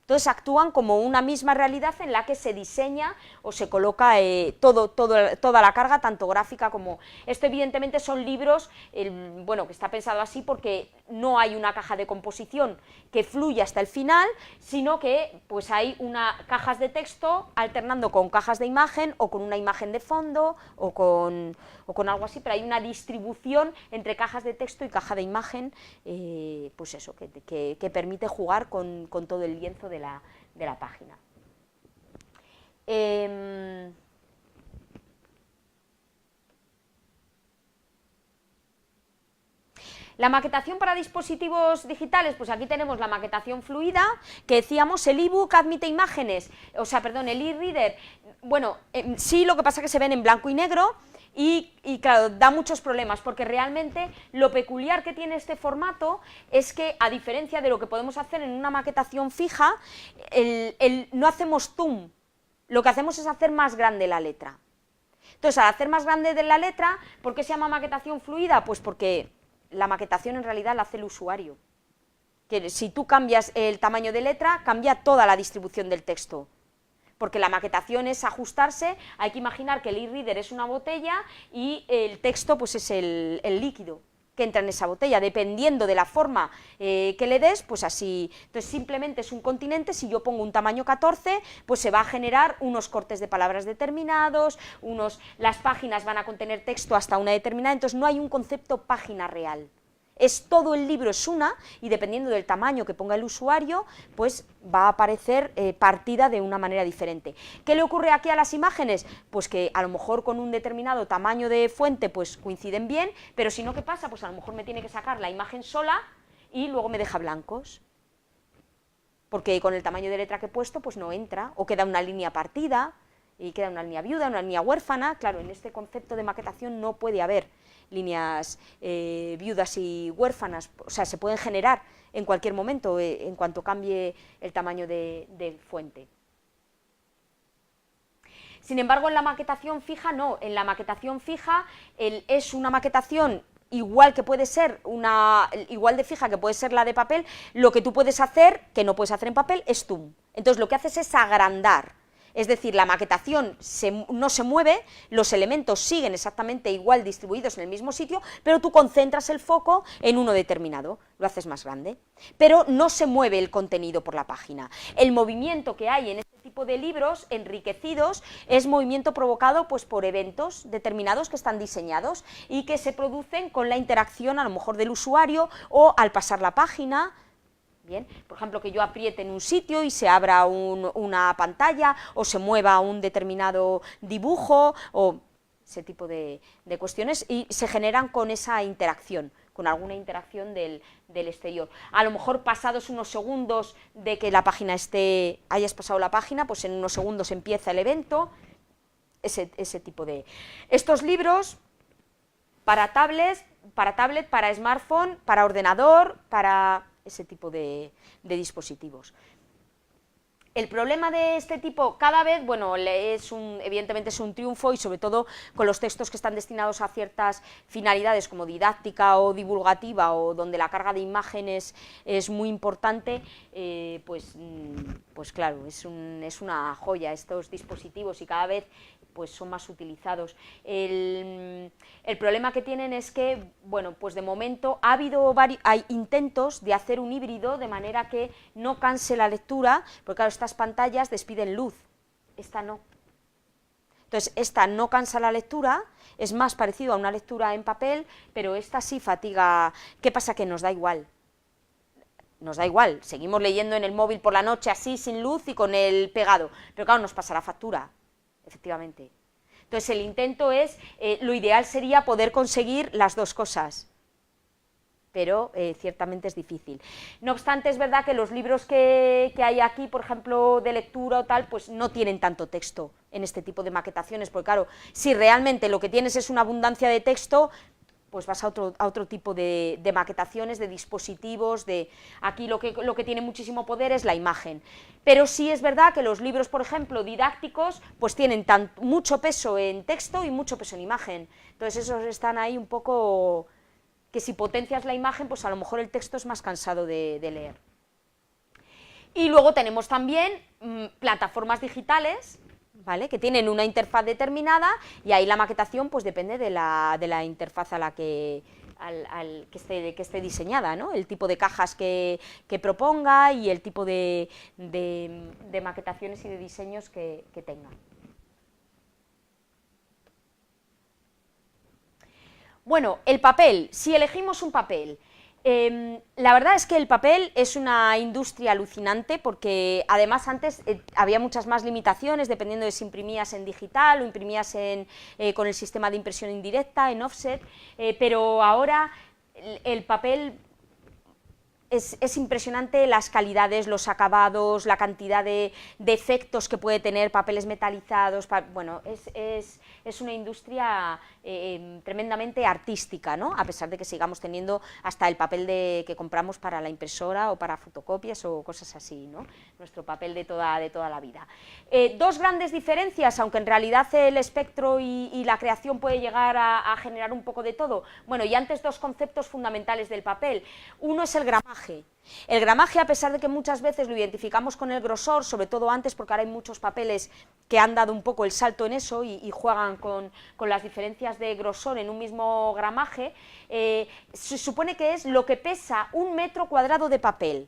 Entonces actúan como una misma realidad en la que se diseña o se coloca toda la carga, tanto gráfica como... Esto evidentemente son libros, bueno, que está pensado así porque no hay una caja de composición que fluya hasta el final, sino que pues hay cajas de texto alternando con cajas de imagen o con una imagen de fondo o con algo así, pero hay una distribución entre cajas de texto y caja de imagen, pues eso, que permite jugar con todo el lienzo de la página. La maquetación para dispositivos digitales, pues aquí tenemos la maquetación fluida, que decíamos, el ebook admite imágenes, o sea, perdón, el e-reader, bueno, sí, lo que pasa es que se ven en blanco y negro, y claro, da muchos problemas, porque realmente lo peculiar que tiene este formato es que, a diferencia de lo que podemos hacer en una maquetación fija, no hacemos zoom, lo que hacemos es hacer más grande la letra. Entonces, al hacer más grande la letra, ¿por qué se llama maquetación fluida? Pues porque la maquetación en realidad la hace el usuario. Que si tú cambias el tamaño de letra, cambia toda la distribución del texto. Porque la maquetación es ajustarse, hay que imaginar que el e-reader es una botella y el texto pues es el líquido que entra en esa botella, dependiendo de la forma que le des, pues así, entonces simplemente es un continente. Si yo pongo un tamaño 14, pues se va a generar unos cortes de palabras determinados, las páginas van a contener texto hasta una determinada, entonces no hay un concepto página real. Es todo el libro, es una, y dependiendo del tamaño que ponga el usuario, pues va a aparecer partida de una manera diferente. ¿Qué le ocurre aquí a las imágenes? Pues que a lo mejor con un determinado tamaño de fuente pues coinciden bien, pero si no, ¿qué pasa? Pues a lo mejor me tiene que sacar la imagen sola y luego me deja blancos, porque con el tamaño de letra que he puesto pues no entra, o queda una línea partida, y queda una línea viuda, una línea huérfana. Claro, en este concepto de maquetación no puede haber líneas viudas y huérfanas, o sea, se pueden generar en cualquier momento, en cuanto cambie el tamaño de fuente. Sin embargo, en la maquetación fija no, en la maquetación fija es una maquetación igual que puede ser igual de fija que puede ser la de papel. Lo que tú puedes hacer, que no puedes hacer en papel, es zoom. Entonces lo que haces es agrandar. Es decir, la maquetación no se mueve, los elementos siguen exactamente igual distribuidos en el mismo sitio, pero tú concentras el foco en uno determinado, lo haces más grande, pero no se mueve el contenido por la página. El movimiento que hay en este tipo de libros enriquecidos es movimiento provocado pues, por eventos determinados que están diseñados y que se producen con la interacción a lo mejor del usuario o al pasar la página. Bien, por ejemplo, que yo apriete en un sitio y se abra una pantalla o se mueva un determinado dibujo o ese tipo de cuestiones y se generan con esa interacción, con alguna interacción del exterior. A lo mejor pasados unos segundos de que la página hayas pasado la página, pues en unos segundos empieza el evento, ese tipo de... Estos libros para tablet, para smartphone, para ordenador, para ese tipo de dispositivos. El problema de este tipo cada vez, bueno, evidentemente es un triunfo y sobre todo con los textos que están destinados a ciertas finalidades como didáctica o divulgativa o donde la carga de imágenes es muy importante, pues claro, es una joya estos dispositivos y cada vez pues son más utilizados. El problema que tienen es que, bueno, pues de momento hay intentos de hacer un híbrido de manera que no canse la lectura, porque claro, estas pantallas despiden luz, esta no. Entonces, esta no cansa la lectura, es más parecido a una lectura en papel, pero esta sí fatiga. ¿Qué pasa? Que nos da igual. Nos da igual, seguimos leyendo en el móvil por la noche así, sin luz y con el pegado, pero claro, nos pasa la factura. Efectivamente. Entonces el intento es, lo ideal sería poder conseguir las dos cosas, pero ciertamente es difícil. No obstante, es verdad que los libros que hay aquí, por ejemplo, de lectura o tal, pues no tienen tanto texto en este tipo de maquetaciones, porque claro, si realmente lo que tienes es una abundancia de texto, pues vas a otro tipo de maquetaciones, de dispositivos, aquí lo que tiene muchísimo poder es la imagen. Pero sí es verdad que los libros, por ejemplo, didácticos, pues tienen mucho peso en texto y mucho peso en imagen. Entonces esos están ahí un poco, que si potencias la imagen, pues a lo mejor el texto es más cansado de leer. Y luego tenemos también plataformas digitales, ¿vale?, que tienen una interfaz determinada y ahí la maquetación pues depende de la interfaz a la que esté diseñada, ¿no?, el tipo de cajas que proponga y el tipo de maquetaciones y de diseños que tenga. Bueno, el papel, si elegimos un papel, la verdad es que el papel es una industria alucinante porque además antes había muchas más limitaciones dependiendo de si imprimías en digital o imprimías con el sistema de impresión indirecta, en offset, pero ahora el papel es impresionante las calidades, los acabados, la cantidad de efectos que puede tener, papeles metalizados, bueno, es una industria tremendamente artística, ¿no?, a pesar de que sigamos teniendo hasta el papel que compramos para la impresora o para fotocopias o cosas así, ¿no?, nuestro papel de toda la vida. Dos grandes diferencias, aunque en realidad el espectro y la creación puede llegar a generar un poco de todo. Bueno, y antes dos conceptos fundamentales del papel. Uno es el gramaje. El gramaje, a pesar de que muchas veces lo identificamos con el grosor, sobre todo antes porque ahora hay muchos papeles que han dado un poco el salto en eso y juegan con las diferencias de grosor en un mismo gramaje, se supone que es lo que pesa 1 metro cuadrado de papel.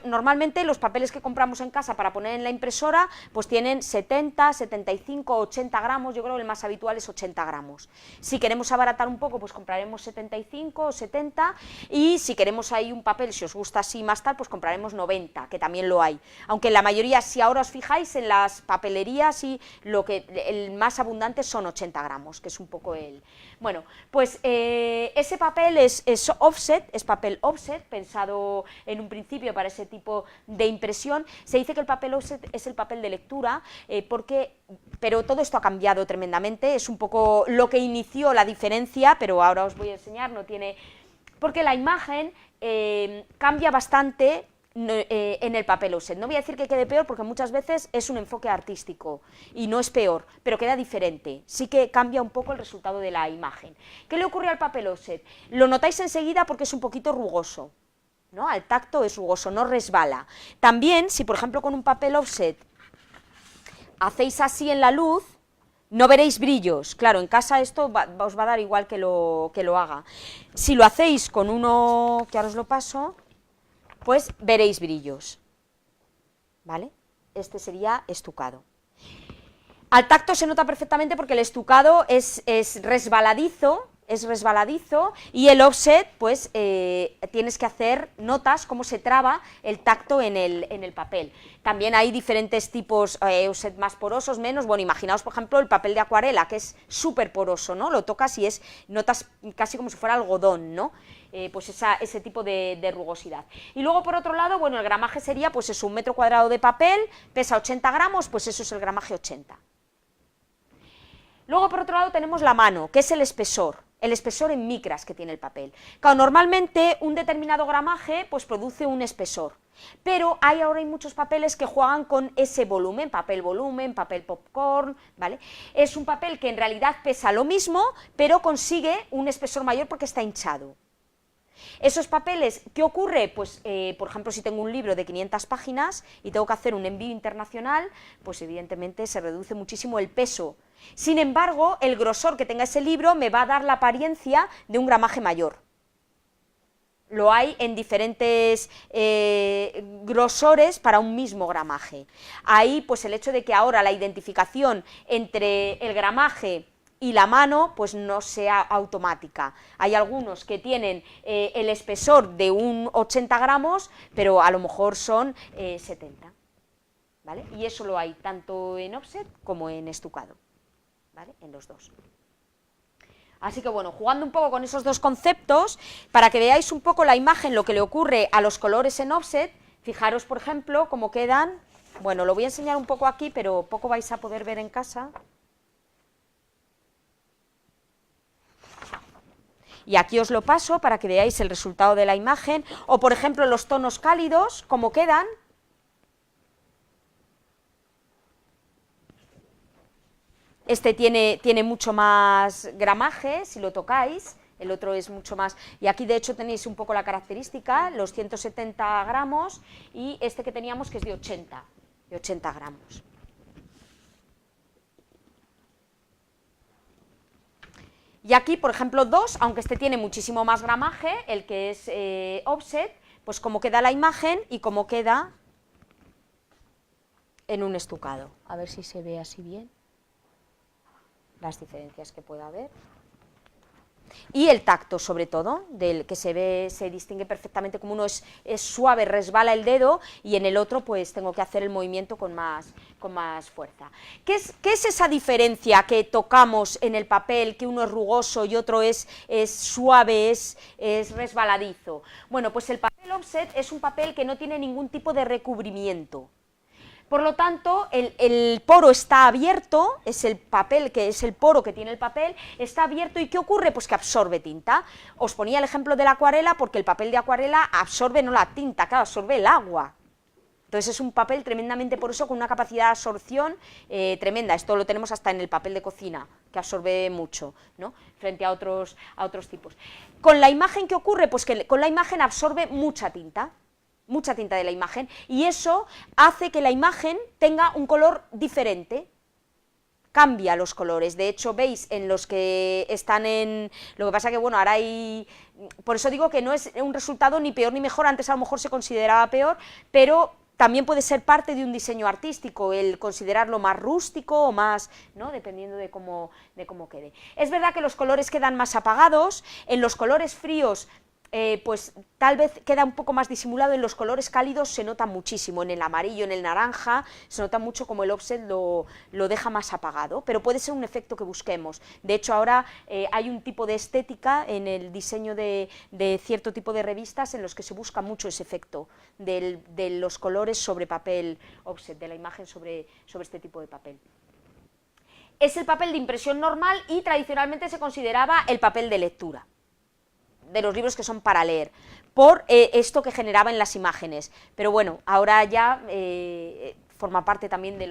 Normalmente los papeles que compramos en casa para poner en la impresora pues tienen 70, 75, 80 gramos, yo creo que el más habitual es 80 gramos. Si queremos abaratar un poco pues compraremos 75 o 70 y si queremos ahí un papel, si os gusta así más tal, pues compraremos 90, que también lo hay. Aunque la mayoría, si ahora os fijáis en las papelerías, el más abundante son 80 gramos, que es un poco el... Bueno, pues ese papel es offset, es papel offset, pensado en un principio para para ese tipo de impresión. Se dice que el papel offset es el papel de lectura, pero todo esto ha cambiado tremendamente, es un poco lo que inició la diferencia, pero ahora os voy a enseñar, porque la imagen cambia bastante en el papel offset. No voy a decir que quede peor porque muchas veces es un enfoque artístico y no es peor, pero queda diferente, sí que cambia un poco el resultado de la imagen. ¿Qué le ocurre al papel offset? Lo notáis enseguida porque es un poquito rugoso, ¿no? Al tacto es rugoso, no resbala. También, si por ejemplo con un papel offset hacéis así en la luz, no veréis brillos. Claro, en casa esto os va a dar igual que lo haga. Si lo hacéis con uno, que ahora os lo paso, pues veréis brillos, ¿vale? Este sería estucado. Al tacto se nota perfectamente porque el estucado es resbaladizo, y el offset, pues tienes que hacer notas cómo se traba el tacto en el papel. También hay diferentes tipos, offset más porosos, menos. Bueno, imaginaos por ejemplo el papel de acuarela, que es súper poroso, ¿no? Lo tocas y notas casi como si fuera algodón, ¿no? Pues ese tipo de rugosidad. Y luego por otro lado, bueno, el gramaje sería, pues es 1 metro cuadrado de papel, pesa 80 gramos, pues eso es el gramaje 80. Luego por otro lado tenemos la mano, que es el espesor en micras que tiene el papel. Claro, normalmente un determinado gramaje pues produce un espesor, pero ahora hay muchos papeles que juegan con ese volumen, papel popcorn, ¿vale? Es un papel que en realidad pesa lo mismo, pero consigue un espesor mayor porque está hinchado. Esos papeles, ¿qué ocurre? Pues, por ejemplo, si tengo un libro de 500 páginas y tengo que hacer un envío internacional, pues evidentemente se reduce muchísimo el peso. Sin embargo, el grosor que tenga ese libro me va a dar la apariencia de un gramaje mayor. Lo hay en diferentes grosores para un mismo gramaje. Ahí, pues el hecho de que ahora la identificación entre el gramaje y la mano pues no sea automática. Hay algunos que tienen el espesor de un 80 gramos, pero a lo mejor son 70, ¿vale? Y eso lo hay tanto en offset como en estucado, ¿vale? En los dos. Así que bueno, jugando un poco con esos dos conceptos, para que veáis un poco la imagen, lo que le ocurre a los colores en offset, fijaros por ejemplo cómo quedan. Bueno, lo voy a enseñar un poco aquí, pero poco vais a poder ver en casa. Y aquí os lo paso para que veáis el resultado de la imagen, o por ejemplo los tonos cálidos, cómo quedan. Este tiene mucho más gramaje, si lo tocáis, el otro es mucho más, y aquí de hecho tenéis un poco la característica, los 170 gramos, y este que teníamos que es de 80 gramos. Y aquí, por ejemplo, 2, aunque este tiene muchísimo más gramaje, el que es offset, pues cómo queda la imagen y cómo queda en un estucado. A ver si se ve así bien las diferencias que pueda haber. Y el tacto, sobre todo, del que se distingue perfectamente, como uno es suave, resbala el dedo, y en el otro pues tengo que hacer el movimiento con más fuerza. ¿Qué es esa diferencia que tocamos en el papel, que uno es rugoso y otro es suave, es resbaladizo? Bueno, pues el papel offset es un papel que no tiene ningún tipo de recubrimiento. Por lo tanto, el poro está abierto, es el papel, que es el poro que tiene el papel, está abierto, ¿y qué ocurre? Pues que absorbe tinta. Os ponía el ejemplo de la acuarela, porque el papel de acuarela absorbe no la tinta, claro, absorbe el agua. Entonces es un papel tremendamente poroso, con una capacidad de absorción tremenda. Esto lo tenemos hasta en el papel de cocina, que absorbe mucho, ¿no? Frente a otros tipos. Con la imagen, ¿qué ocurre? Pues que con la imagen absorbe mucha tinta de la imagen, y eso hace que la imagen tenga un color diferente, cambia los colores. De hecho, veis en los que están en... Lo que pasa que, bueno, ahora hay... Por eso digo que no es un resultado ni peor ni mejor, antes a lo mejor se consideraba peor, pero también puede ser parte de un diseño artístico, el considerarlo más rústico o más, ¿no? Dependiendo de cómo quede. Es verdad que los colores quedan más apagados, en los colores fríos pues tal vez queda un poco más disimulado. En los colores cálidos se nota muchísimo, en el amarillo, en el naranja, se nota mucho como el offset lo deja más apagado, pero puede ser un efecto que busquemos. De hecho, ahora hay un tipo de estética en el diseño de cierto tipo de revistas en los que se busca mucho ese efecto de los colores sobre papel offset, de la imagen sobre este tipo de papel. Es el papel de impresión normal y tradicionalmente se consideraba el papel de lectura de los libros que son para leer, por esto que generaba en las imágenes, pero bueno, ahora ya forma parte también de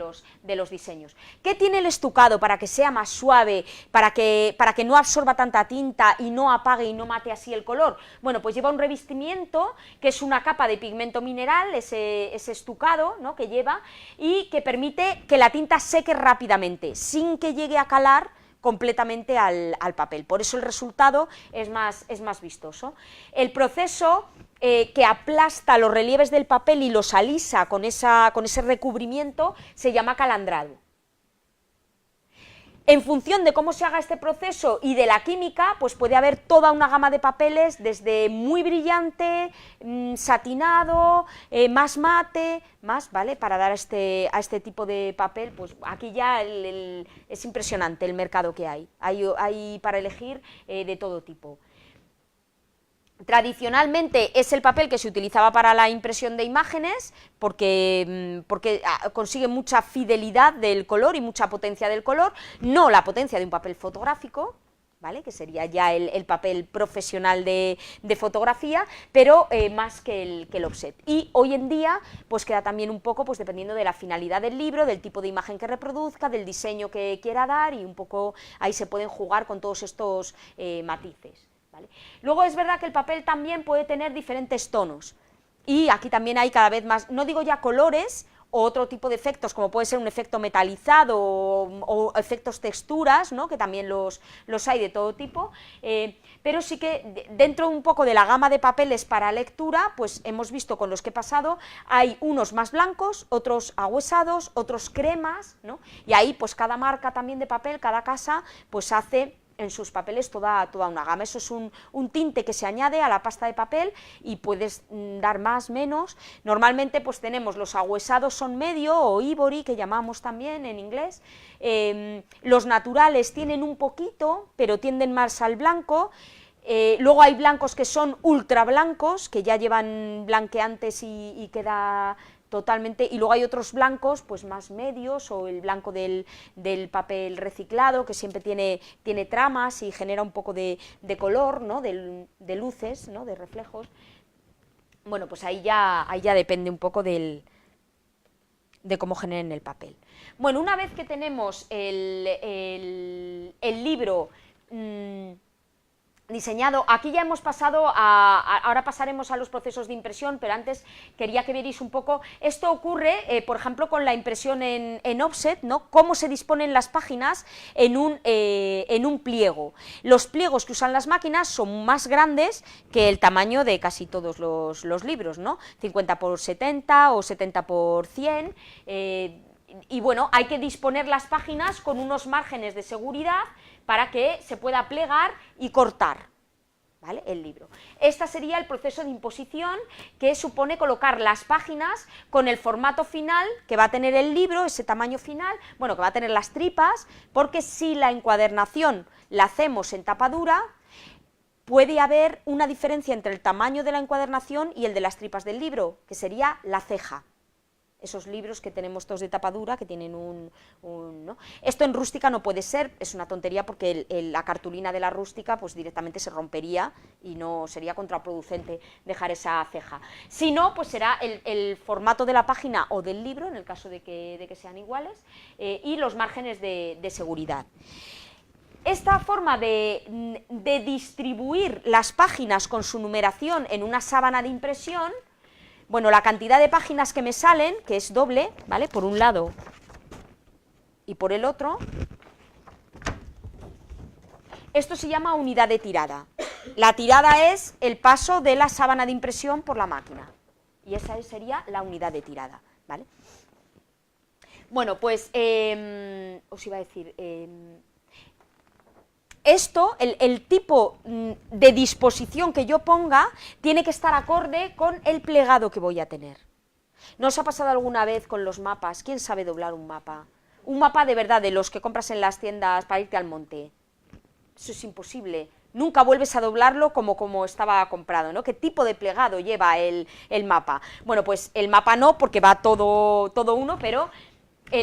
los diseños. ¿Qué tiene el estucado para que sea más suave, para que no absorba tanta tinta y no apague y no mate así el color? Bueno, pues lleva un revestimiento, que es una capa de pigmento mineral, ese estucado, ¿no?, que lleva, y que permite que la tinta seque rápidamente, sin que llegue a calar completamente al papel. Por eso el resultado es más vistoso. El proceso que aplasta los relieves del papel y los alisa con ese recubrimiento se llama calandrado. En función de cómo se haga este proceso y de la química, pues puede haber toda una gama de papeles, desde muy brillante, satinado, más mate, ¿vale? Para dar a este tipo de papel, pues aquí ya es impresionante el mercado que hay. Hay para elegir de todo tipo. Tradicionalmente es el papel que se utilizaba para la impresión de imágenes porque consigue mucha fidelidad del color y mucha potencia del color, no la potencia de un papel fotográfico, ¿vale?, que sería ya el papel profesional de fotografía, pero más que el offset. Y hoy en día pues queda también un poco, pues dependiendo de la finalidad del libro, del tipo de imagen que reproduzca, del diseño que quiera dar, y un poco ahí se pueden jugar con todos estos matices. ¿Vale? Luego es verdad que el papel también puede tener diferentes tonos, y aquí también hay cada vez más, no digo ya colores o otro tipo de efectos, como puede ser un efecto metalizado o efectos texturas, ¿no?, que también los hay de todo tipo, pero sí que dentro un poco de la gama de papeles para lectura, pues hemos visto con los que he pasado, hay unos más blancos, otros ahuesados, otros cremas, ¿no?, y ahí pues cada marca también de papel, cada casa, pues hace en sus papeles toda una gama. Eso es un tinte que se añade a la pasta de papel y puedes dar más, menos. Normalmente pues tenemos los ahuesados, son medio, o ivory, que llamamos también en inglés. Los naturales tienen un poquito, pero tienden más al blanco. Luego hay blancos que son ultra blancos, que ya llevan blanqueantes y queda totalmente, y luego hay otros blancos pues más medios, o el blanco del papel reciclado, que siempre tiene tramas y genera un poco de color, ¿no?, de luces, ¿no?, de reflejos. Bueno, pues ahí ya depende un poco de cómo generen el papel. Bueno, una vez que tenemos el libro diseñado, aquí ya hemos pasado ahora pasaremos a los procesos de impresión, pero antes quería que vierais un poco. Esto ocurre, por ejemplo, con la impresión en offset, ¿no?, cómo se disponen las páginas en un pliego. Los pliegos que usan las máquinas son más grandes que el tamaño de casi todos los libros, ¿no?, 50 por 70 o 70 por 100, y bueno, hay que disponer las páginas con unos márgenes de seguridad para que se pueda plegar y cortar, ¿vale?, el libro. Este sería el proceso de imposición, que supone colocar las páginas con el formato final que va a tener el libro, ese tamaño final, bueno, que va a tener las tripas, porque si la encuadernación la hacemos en tapa dura, puede haber una diferencia entre el tamaño de la encuadernación y el de las tripas del libro, que sería la ceja. Esos libros que tenemos todos de tapa dura, que tienen ¿no? Esto en rústica no puede ser, es una tontería, porque la cartulina de la rústica pues directamente se rompería y no sería contraproducente dejar esa ceja. Si no, pues será el formato de la página o del libro, en el caso de que sean iguales, y los márgenes de seguridad. Esta forma de distribuir las páginas con su numeración en una sábana de impresión, bueno, la cantidad de páginas que me salen, que es doble, ¿vale?, por un lado y por el otro, esto se llama unidad de tirada. La tirada es el paso de la sábana de impresión por la máquina, y esa sería la unidad de tirada, ¿vale? Bueno, pues os iba a decir, esto, el tipo de disposición que yo ponga, tiene que estar acorde con el plegado que voy a tener. ¿No os ha pasado alguna vez con los mapas? ¿Quién sabe doblar un mapa? Un mapa de verdad, de los que compras en las tiendas para irte al monte. Eso es imposible. Nunca vuelves a doblarlo como estaba comprado, ¿no? ¿Qué tipo de plegado lleva el mapa? Bueno, pues el mapa no, porque va todo uno, pero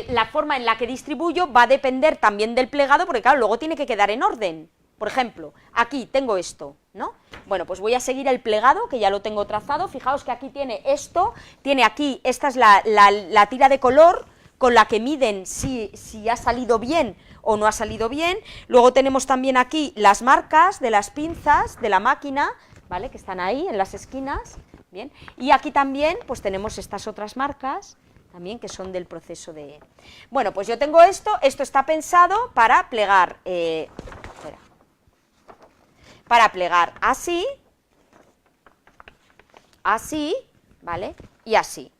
la forma en la que distribuyo va a depender también del plegado, porque claro, luego tiene que quedar en orden. Por ejemplo, aquí tengo esto, ¿no? Bueno, pues voy a seguir el plegado, que ya lo tengo trazado. Fijaos que aquí tiene esto, tiene aquí, esta es la tira de color con la que miden si ha salido bien o no ha salido bien. Luego tenemos también aquí las marcas de las pinzas de la máquina, ¿vale?, que están ahí en las esquinas, bien. Y aquí también pues tenemos estas otras marcas también que son del proceso de... Bueno, pues yo tengo esto está pensado para plegar, para plegar así, así, ¿vale?, y así.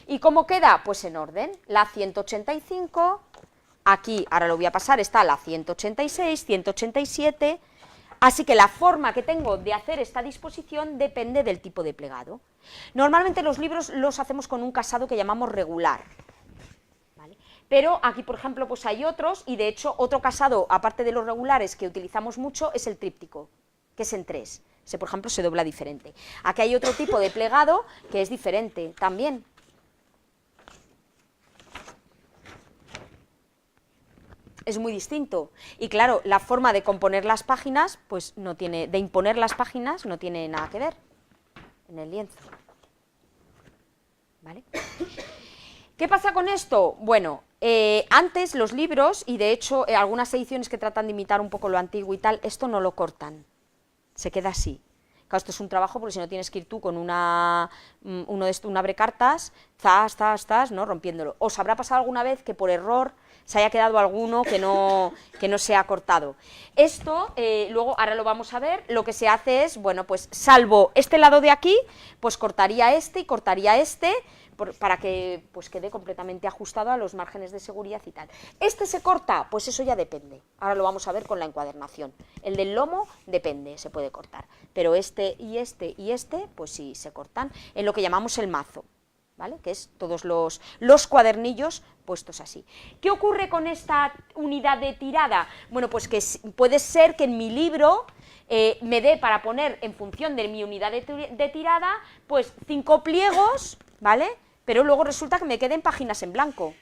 ¿Y cómo queda? Pues en orden, la 185, aquí, ahora lo voy a pasar, está la 186, 187, así que la forma que tengo de hacer esta disposición depende del tipo de plegado. Normalmente los libros los hacemos con un casado que llamamos regular, ¿vale? Pero aquí, por ejemplo, pues hay otros, y de hecho otro casado, aparte de los regulares, que utilizamos mucho, es el tríptico, que es en 3. Ese, por ejemplo, se dobla diferente. Aquí hay otro tipo de plegado que es diferente también. Es muy distinto, y claro, la forma de componer las páginas, pues no tiene, de imponer las páginas no tiene nada que ver en el lienzo, ¿vale? ¿Qué pasa con esto? Bueno, antes los libros, y de hecho algunas ediciones que tratan de imitar un poco lo antiguo y tal, esto no lo cortan, se queda así. Claro, esto es un trabajo porque si no tienes que ir tú con un abrecartas, zas, ¿no?, rompiéndolo. ¿Os habrá pasado alguna vez que por error se haya quedado alguno que no se ha cortado? Esto, luego, ahora lo vamos a ver, lo que se hace es, bueno, pues salvo este lado de aquí, pues cortaría este y cortaría este, para que pues quede completamente ajustado a los márgenes de seguridad y tal. ¿Este se corta? Pues eso ya depende, ahora lo vamos a ver con la encuadernación. El del lomo depende, se puede cortar, pero este y este y este, pues sí, se cortan en lo que llamamos el mazo, ¿vale?, que es todos los cuadernillos puestos así. ¿Qué ocurre con esta unidad de tirada? Bueno, pues que puede ser que en mi libro me dé para poner, en función de mi unidad de tirada, pues 5 pliegos, ¿vale?, pero luego resulta que me queden páginas en blanco.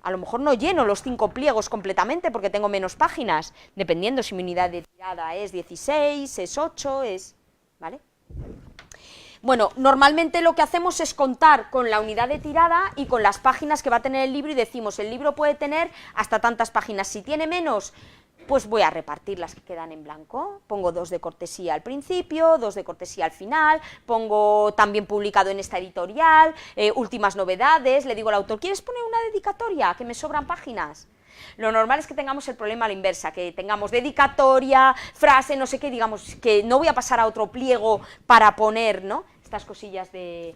A lo mejor no lleno los 5 pliegos completamente porque tengo menos páginas, dependiendo si mi unidad de tirada es 16, es 8, ¿vale? Bueno, normalmente lo que hacemos es contar con la unidad de tirada y con las páginas que va a tener el libro y decimos, el libro puede tener hasta tantas páginas, si tiene menos, pues voy a repartir las que quedan en blanco, pongo 2 de cortesía al principio, 2 de cortesía al final, pongo también publicado en esta editorial, últimas novedades, le digo al autor, ¿quieres poner una dedicatoria? Que me sobran páginas. Lo normal es que tengamos el problema a la inversa, que tengamos dedicatoria, frase, no sé qué, digamos, que no voy a pasar a otro pliego para poner, ¿no?, estas cosillas que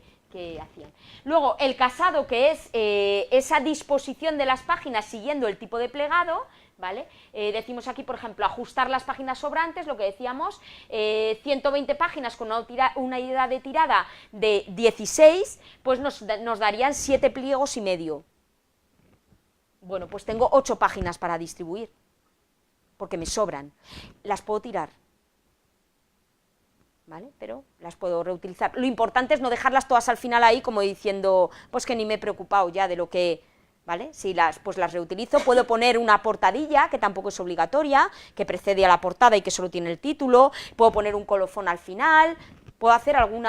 hacían. Luego, el casado, que es esa disposición de las páginas siguiendo el tipo de plegado, ¿vale? Decimos aquí, por ejemplo, ajustar las páginas sobrantes, lo que decíamos, 120 páginas con una unidad de tirada de 16, pues nos darían 7 pliegos y medio. Bueno, pues tengo 8 páginas para distribuir, porque me sobran. Las puedo tirar, ¿vale?, pero las puedo reutilizar. Lo importante es no dejarlas todas al final ahí como diciendo, pues que ni me he preocupado ya de lo que... ¿Vale? Si pues las reutilizo, puedo poner una portadilla, que tampoco es obligatoria, que precede a la portada y que solo tiene el título, puedo poner un colofón al final, puedo hacer algún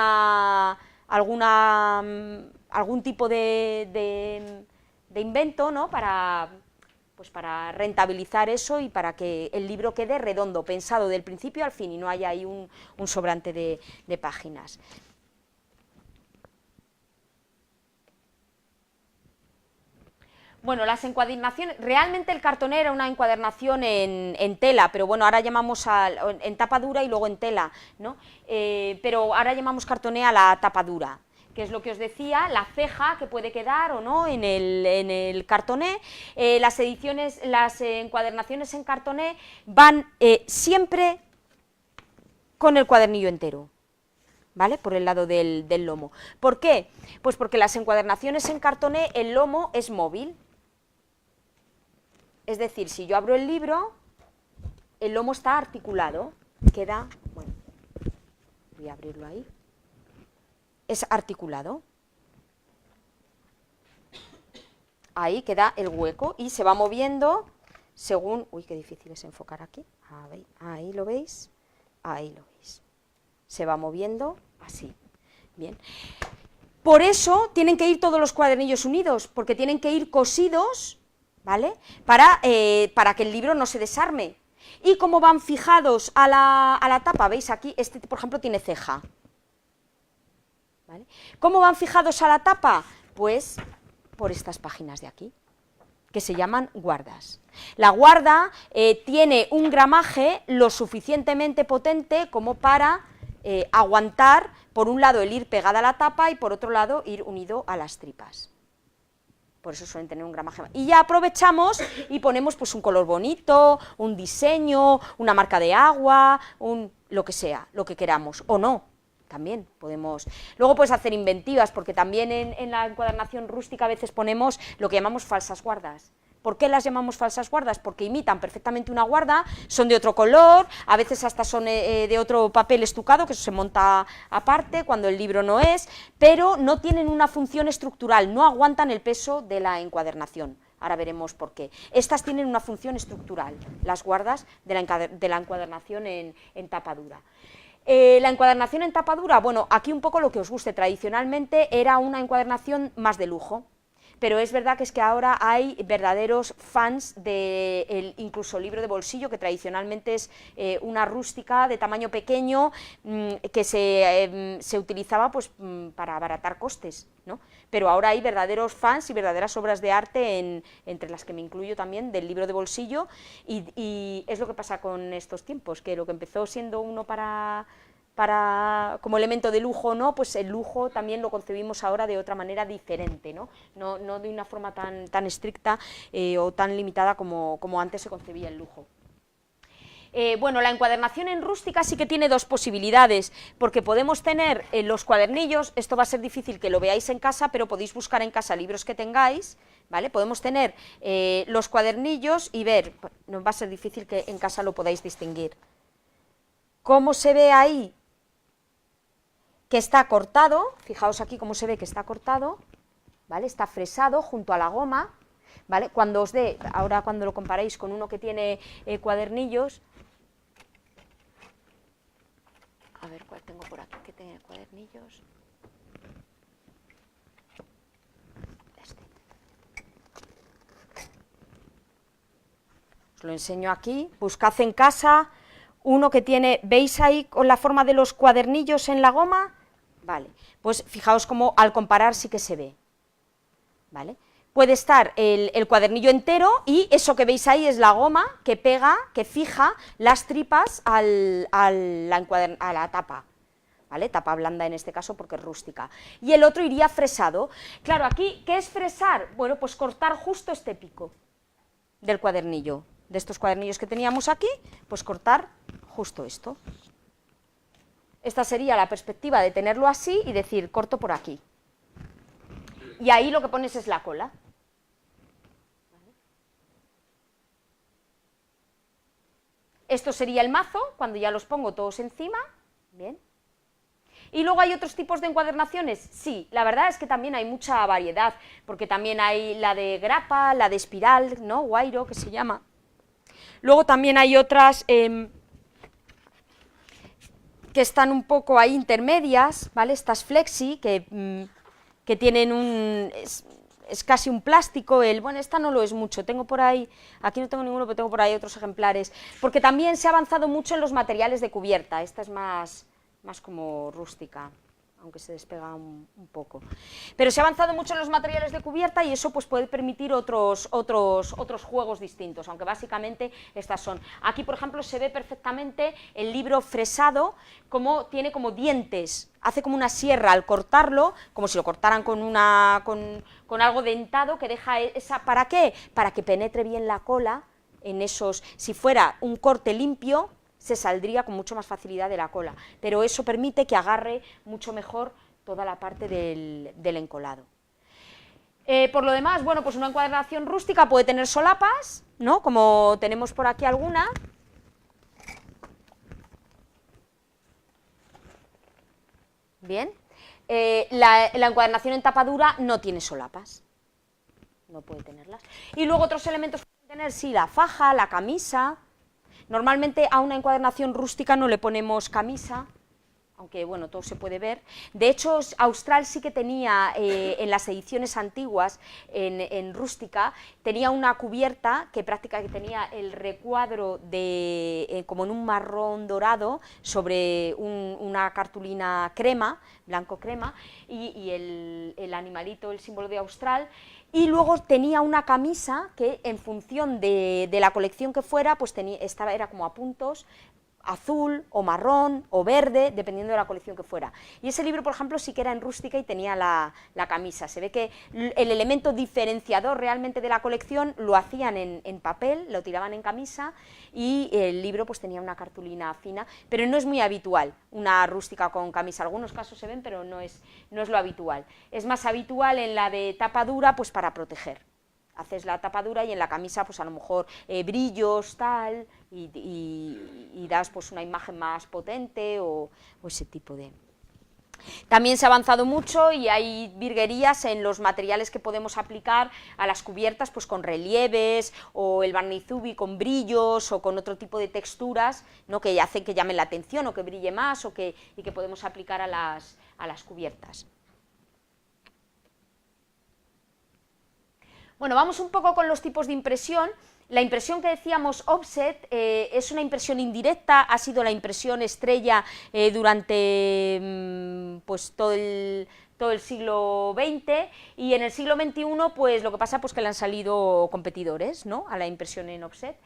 tipo de invento, ¿no?, para rentabilizar eso y para que el libro quede redondo, pensado del principio al fin y no haya ahí un sobrante de páginas. Bueno, las encuadernaciones, realmente el cartoné era una encuadernación en tela, pero bueno, ahora llamamos en tapa dura y luego en tela, ¿no? Pero ahora llamamos cartoné a la tapa dura. que es lo que os decía, la ceja que puede quedar o no en el cartoné. Las encuadernaciones en cartoné van siempre con el cuadernillo entero, ¿vale? Por el lado del lomo. ¿Por qué? Pues porque las encuadernaciones en cartoné, el lomo es móvil. Es decir, si yo abro el libro, el lomo está articulado, queda, bueno, voy a abrirlo ahí, es articulado. Ahí queda el hueco y se va moviendo según, uy, qué difícil es enfocar aquí, ahí lo veis, ahí lo veis. Se va moviendo así, bien. Por eso tienen que ir todos los cuadernillos unidos, porque tienen que ir cosidos, ¿vale?, para que el libro no se desarme. Y como van fijados a la tapa, veis aquí, este por ejemplo tiene ceja, ¿vale? ¿Cómo van fijados a la tapa? Pues por estas páginas de aquí, que se llaman guardas. La guarda tiene un gramaje lo suficientemente potente como para aguantar, por un lado, el ir pegada a la tapa y por otro lado, ir unido a las tripas. Por eso suelen tener un gramaje. Y ya aprovechamos y ponemos pues un color bonito, un diseño, una marca de agua, lo que sea, lo que queramos, o no, también podemos. Luego puedes hacer inventivas, porque también en la encuadernación rústica a veces ponemos lo que llamamos falsas guardas. ¿Por qué las llamamos falsas guardas? Porque imitan perfectamente una guarda, son de otro color, a veces hasta son de otro papel estucado, que eso se monta aparte cuando el libro no es, pero no tienen una función estructural, no aguantan el peso de la encuadernación. Ahora veremos por qué. Estas tienen una función estructural, las guardas de la encuadernación en tapa dura. La encuadernación en tapa dura, bueno, aquí un poco lo que os guste. Tradicionalmente era una encuadernación más de lujo, pero es verdad que ahora hay verdaderos fans de incluso libro de bolsillo, que tradicionalmente es una rústica de tamaño pequeño, que se utilizaba pues para abaratar costes, ¿no? Pero ahora hay verdaderos fans y verdaderas obras de arte, entre las que me incluyo también, del libro de bolsillo, y es lo que pasa con estos tiempos, que lo que empezó siendo uno como elemento de lujo, ¿no?, pues el lujo también lo concebimos ahora de otra manera diferente, ¿no? No de una forma tan estricta o tan limitada como antes se concebía el lujo. Bueno, la encuadernación en rústica sí que tiene dos posibilidades, porque podemos tener los cuadernillos, esto va a ser difícil que lo veáis en casa, pero podéis buscar en casa libros que tengáis, ¿vale? Podemos tener los cuadernillos y ver, no va a ser difícil que en casa lo podáis distinguir. ¿Cómo se ve ahí? Que está cortado, fijaos aquí cómo se ve que está cortado, ¿vale? Está fresado junto a la goma, ¿vale? Cuando os dé, ahora cuando lo comparéis con uno que tiene cuadernillos, a ver cuál tengo por aquí que tiene cuadernillos, este. Os lo enseño aquí, buscad en casa uno que tiene, ¿veis ahí con la forma de los cuadernillos en la goma? Vale, pues fijaos cómo al comparar sí que se ve, ¿vale? Puede estar el cuadernillo entero y eso que veis ahí es la goma que pega, que fija las tripas a la tapa, ¿vale? Tapa blanda en este caso porque es rústica. Y el otro iría fresado. Claro, aquí, ¿qué es fresar? Bueno, pues cortar justo este pico del cuadernillo, de estos cuadernillos que teníamos aquí, pues cortar justo esto. Esta sería la perspectiva de tenerlo así y decir, corto por aquí. Y ahí lo que pones es la cola. Esto sería el mazo, cuando ya los pongo todos encima. Bien. ¿Y luego hay otros tipos de encuadernaciones? Sí, la verdad es que también hay mucha variedad, porque también hay la de grapa, la de espiral, ¿no? Guairo, que se llama. Luego también hay otras que están un poco ahí intermedias, ¿vale? Estas flexi, que tienen es casi un plástico, bueno, esta no lo es mucho, tengo por ahí, aquí no tengo ninguno, pero tengo por ahí otros ejemplares, porque también se ha avanzado mucho en los materiales de cubierta, esta es más como rústica, aunque se despega un poco. Pero se ha avanzado mucho en los materiales de cubierta y eso pues puede permitir otros juegos distintos, aunque básicamente estas son. Aquí, por ejemplo, se ve perfectamente el libro fresado, como tiene como dientes, hace como una sierra al cortarlo, como si lo cortaran con algo dentado que deja esa... ¿Para qué? Para que penetre bien la cola en esos... Si fuera un corte limpio, se saldría con mucho más facilidad de la cola, pero eso permite que agarre mucho mejor toda la parte del encolado. Por lo demás, bueno, pues una encuadernación rústica puede tener solapas, ¿no? Como tenemos por aquí alguna. Bien. La encuadernación en tapa dura no tiene solapas, no puede tenerlas. Y luego otros elementos pueden tener, sí, la faja, la camisa. Normalmente a una encuadernación rústica no le ponemos camisa, aunque bueno, todo se puede ver. De hecho, Austral sí que tenía, en las ediciones antiguas, en rústica, tenía una cubierta que prácticamente tenía el recuadro de, como en un marrón dorado, sobre una cartulina crema, blanco crema, y el animalito, el símbolo de Austral. Y luego tenía una camisa que, en función de la colección que fuera, pues era como a puntos, azul o marrón o verde, dependiendo de la colección que fuera. Y ese libro, por ejemplo, sí que era en rústica y tenía la camisa. Se ve que el elemento diferenciador realmente de la colección lo hacían en papel, lo tiraban en camisa, y el libro pues tenía una cartulina fina, pero no es muy habitual una rústica con camisa. Algunos casos se ven, pero no es lo habitual. Es más habitual en la de tapa dura, pues para proteger. Haces la tapadura y en la camisa pues a lo mejor brillos, tal, y das pues una imagen más potente o ese tipo de... También se ha avanzado mucho y hay virguerías en los materiales que podemos aplicar a las cubiertas, pues con relieves, o el barniz UV con brillos o con otro tipo de texturas, ¿no?, que hacen que llamen la atención o que brille más y que podemos aplicar a las cubiertas. Bueno, vamos un poco con los tipos de impresión. La impresión que decíamos offset es una impresión indirecta, ha sido la impresión estrella durante pues todo el siglo XX, y en el siglo XXI pues lo que pasa pues que le han salido competidores, ¿no?, a la impresión en offset.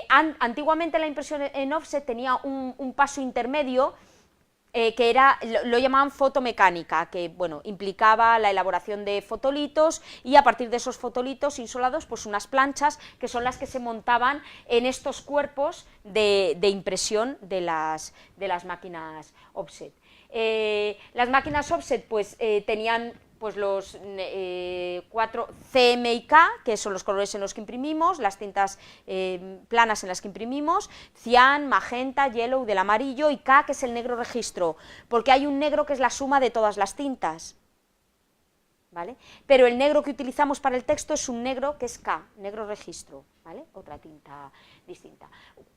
Antiguamente la impresión en offset tenía un paso intermedio, que era, lo llamaban fotomecánica, que bueno, implicaba la elaboración de fotolitos, y a partir de esos fotolitos insolados, pues unas planchas que son las que se montaban en estos cuerpos de impresión de las máquinas offset. Las máquinas offset pues tenían pues los 4 CM y K, que son los colores en los que imprimimos, las tintas planas en las que imprimimos, cian, magenta, yellow del amarillo, y K, que es el negro registro, porque hay un negro que es la suma de todas las tintas, ¿vale? Pero el negro que utilizamos para el texto es un negro que es K, negro registro, ¿vale?, otra tinta distinta.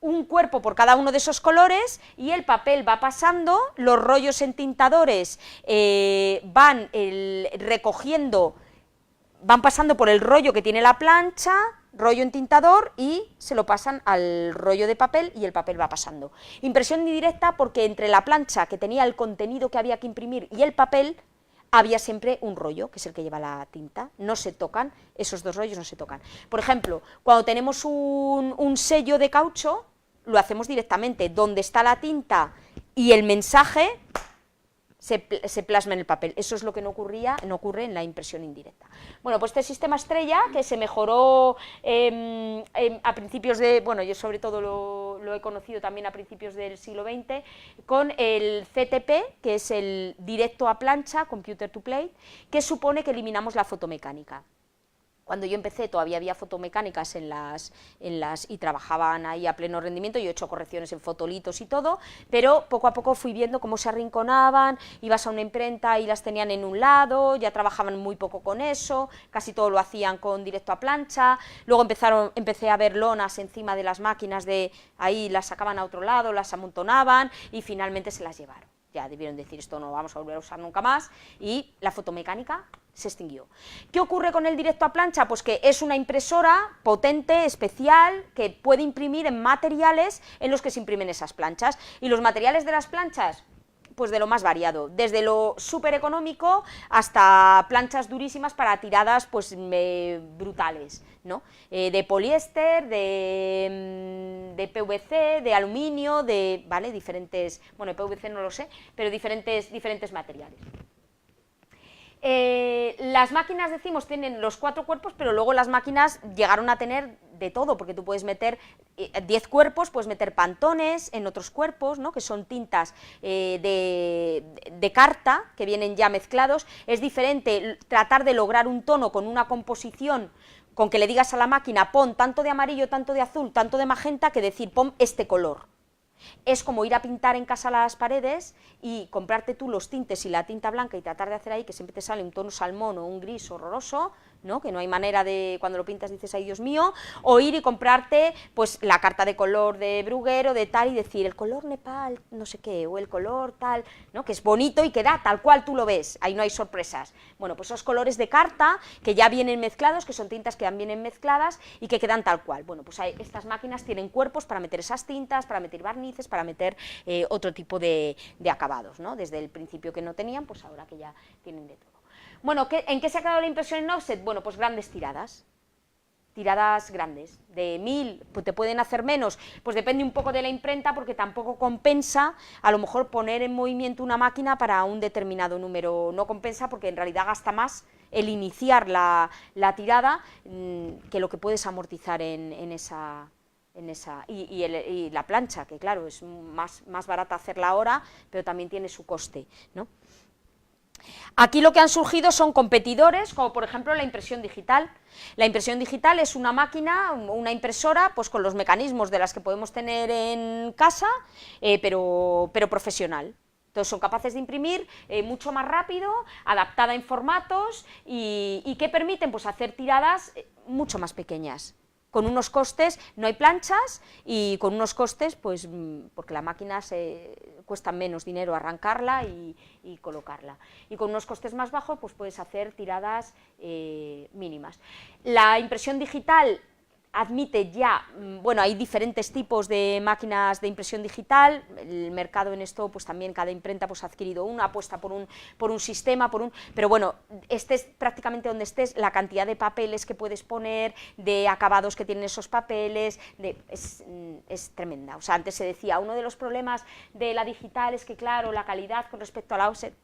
Un cuerpo por cada uno de esos colores, y el papel va pasando, los rollos entintadores van pasando por el rollo que tiene la plancha, rollo entintador, y se lo pasan al rollo de papel y el papel va pasando. Impresión indirecta porque entre la plancha que tenía el contenido que había que imprimir y el papel había siempre un rollo, que es el que lleva la tinta, no se tocan, esos dos rollos no se tocan. Por ejemplo, cuando tenemos un sello de caucho, lo hacemos directamente, donde está la tinta y el mensaje se plasma en el papel. Eso es lo que no ocurre en la impresión indirecta. Bueno, pues este sistema estrella, que se mejoró a principios de, bueno, yo sobre todo lo he conocido también a principios del siglo XX, con el CTP, que es el directo a plancha, computer to plate, que supone que eliminamos la fotomecánica. Cuando yo empecé todavía había fotomecánicas y trabajaban ahí a pleno rendimiento. Yo he hecho correcciones en fotolitos y todo, pero poco a poco fui viendo cómo se arrinconaban, ibas a una imprenta y las tenían en un lado, ya trabajaban muy poco con eso, casi todo lo hacían con directo a plancha. Luego empecé a ver lonas encima de las máquinas, ahí las sacaban a otro lado, las amontonaban y finalmente se las llevaron. Ya debieron decir, esto no lo vamos a volver a usar nunca más, y la fotomecánica se extinguió. ¿Qué ocurre con el directo a plancha? Pues que es una impresora potente, especial, que puede imprimir en materiales en los que se imprimen esas planchas. ¿Y los materiales de las planchas? pues de lo más variado, desde lo súper económico hasta planchas durísimas para tiradas pues brutales, ¿no? De poliéster, de PVC, de aluminio, ¿vale? Diferentes, bueno, de PVC no lo sé, pero diferentes materiales. Las máquinas, decimos, tienen los 4 cuerpos, pero luego las máquinas llegaron a tener de todo, porque tú puedes meter 10 cuerpos, puedes meter pantones en otros cuerpos, ¿no? Que son tintas de carta, que vienen ya mezclados. Es diferente tratar de lograr un tono con una composición, con que le digas a la máquina, pon tanto de amarillo, tanto de azul, tanto de magenta, que decir, pon este color. Es como ir a pintar en casa las paredes y comprarte tú los tintes y la tinta blanca y tratar de hacer ahí que siempre te sale un tono salmón o un gris horroroso, ¿no? Que no hay manera de, cuando lo pintas dices, ay Dios mío, o ir y comprarte pues la carta de color de Bruguera o de tal y decir, el color Nepal, no sé qué, o el color tal, ¿no? Que es bonito y que da tal cual tú lo ves, ahí no hay sorpresas. Bueno, pues esos colores de carta que ya vienen mezclados, que son tintas que ya vienen mezcladas y que quedan tal cual. Bueno, pues estas máquinas tienen cuerpos para meter esas tintas, para meter barnices, para meter otro tipo de acabados, ¿no? Desde el principio que no tenían, pues ahora que ya tienen de todo. Bueno, ¿en qué se ha quedado la impresión en offset? Bueno, pues grandes tiradas grandes, de 1000, pues te pueden hacer menos, pues depende un poco de la imprenta, porque tampoco compensa, a lo mejor poner en movimiento una máquina para un determinado número, no compensa porque en realidad gasta más el iniciar la tirada que lo que puedes amortizar en esa... Y la plancha, que claro, es más barata hacerla ahora, pero también tiene su coste, ¿no? Aquí lo que han surgido son competidores, como por ejemplo la impresión digital. La impresión digital es una máquina, una impresora, pues con los mecanismos de las que podemos tener en casa, pero profesional. Entonces son capaces de imprimir mucho más rápido, adaptada en formatos y que permiten pues hacer tiradas mucho más pequeñas. Con unos costes, no hay planchas y con unos costes, pues porque la máquina cuesta menos dinero arrancarla y colocarla. Y con unos costes más bajos, pues puedes hacer tiradas mínimas. La impresión digital admite ya, bueno, hay diferentes tipos de máquinas de impresión digital, el mercado en esto, pues también cada imprenta pues ha adquirido una, apuesta por un sistema, pero bueno, estés prácticamente donde estés, la cantidad de papeles que puedes poner, de acabados que tienen esos papeles, es tremenda. O sea, antes se decía, uno de los problemas de la digital es que, claro, la calidad con respecto a la offset.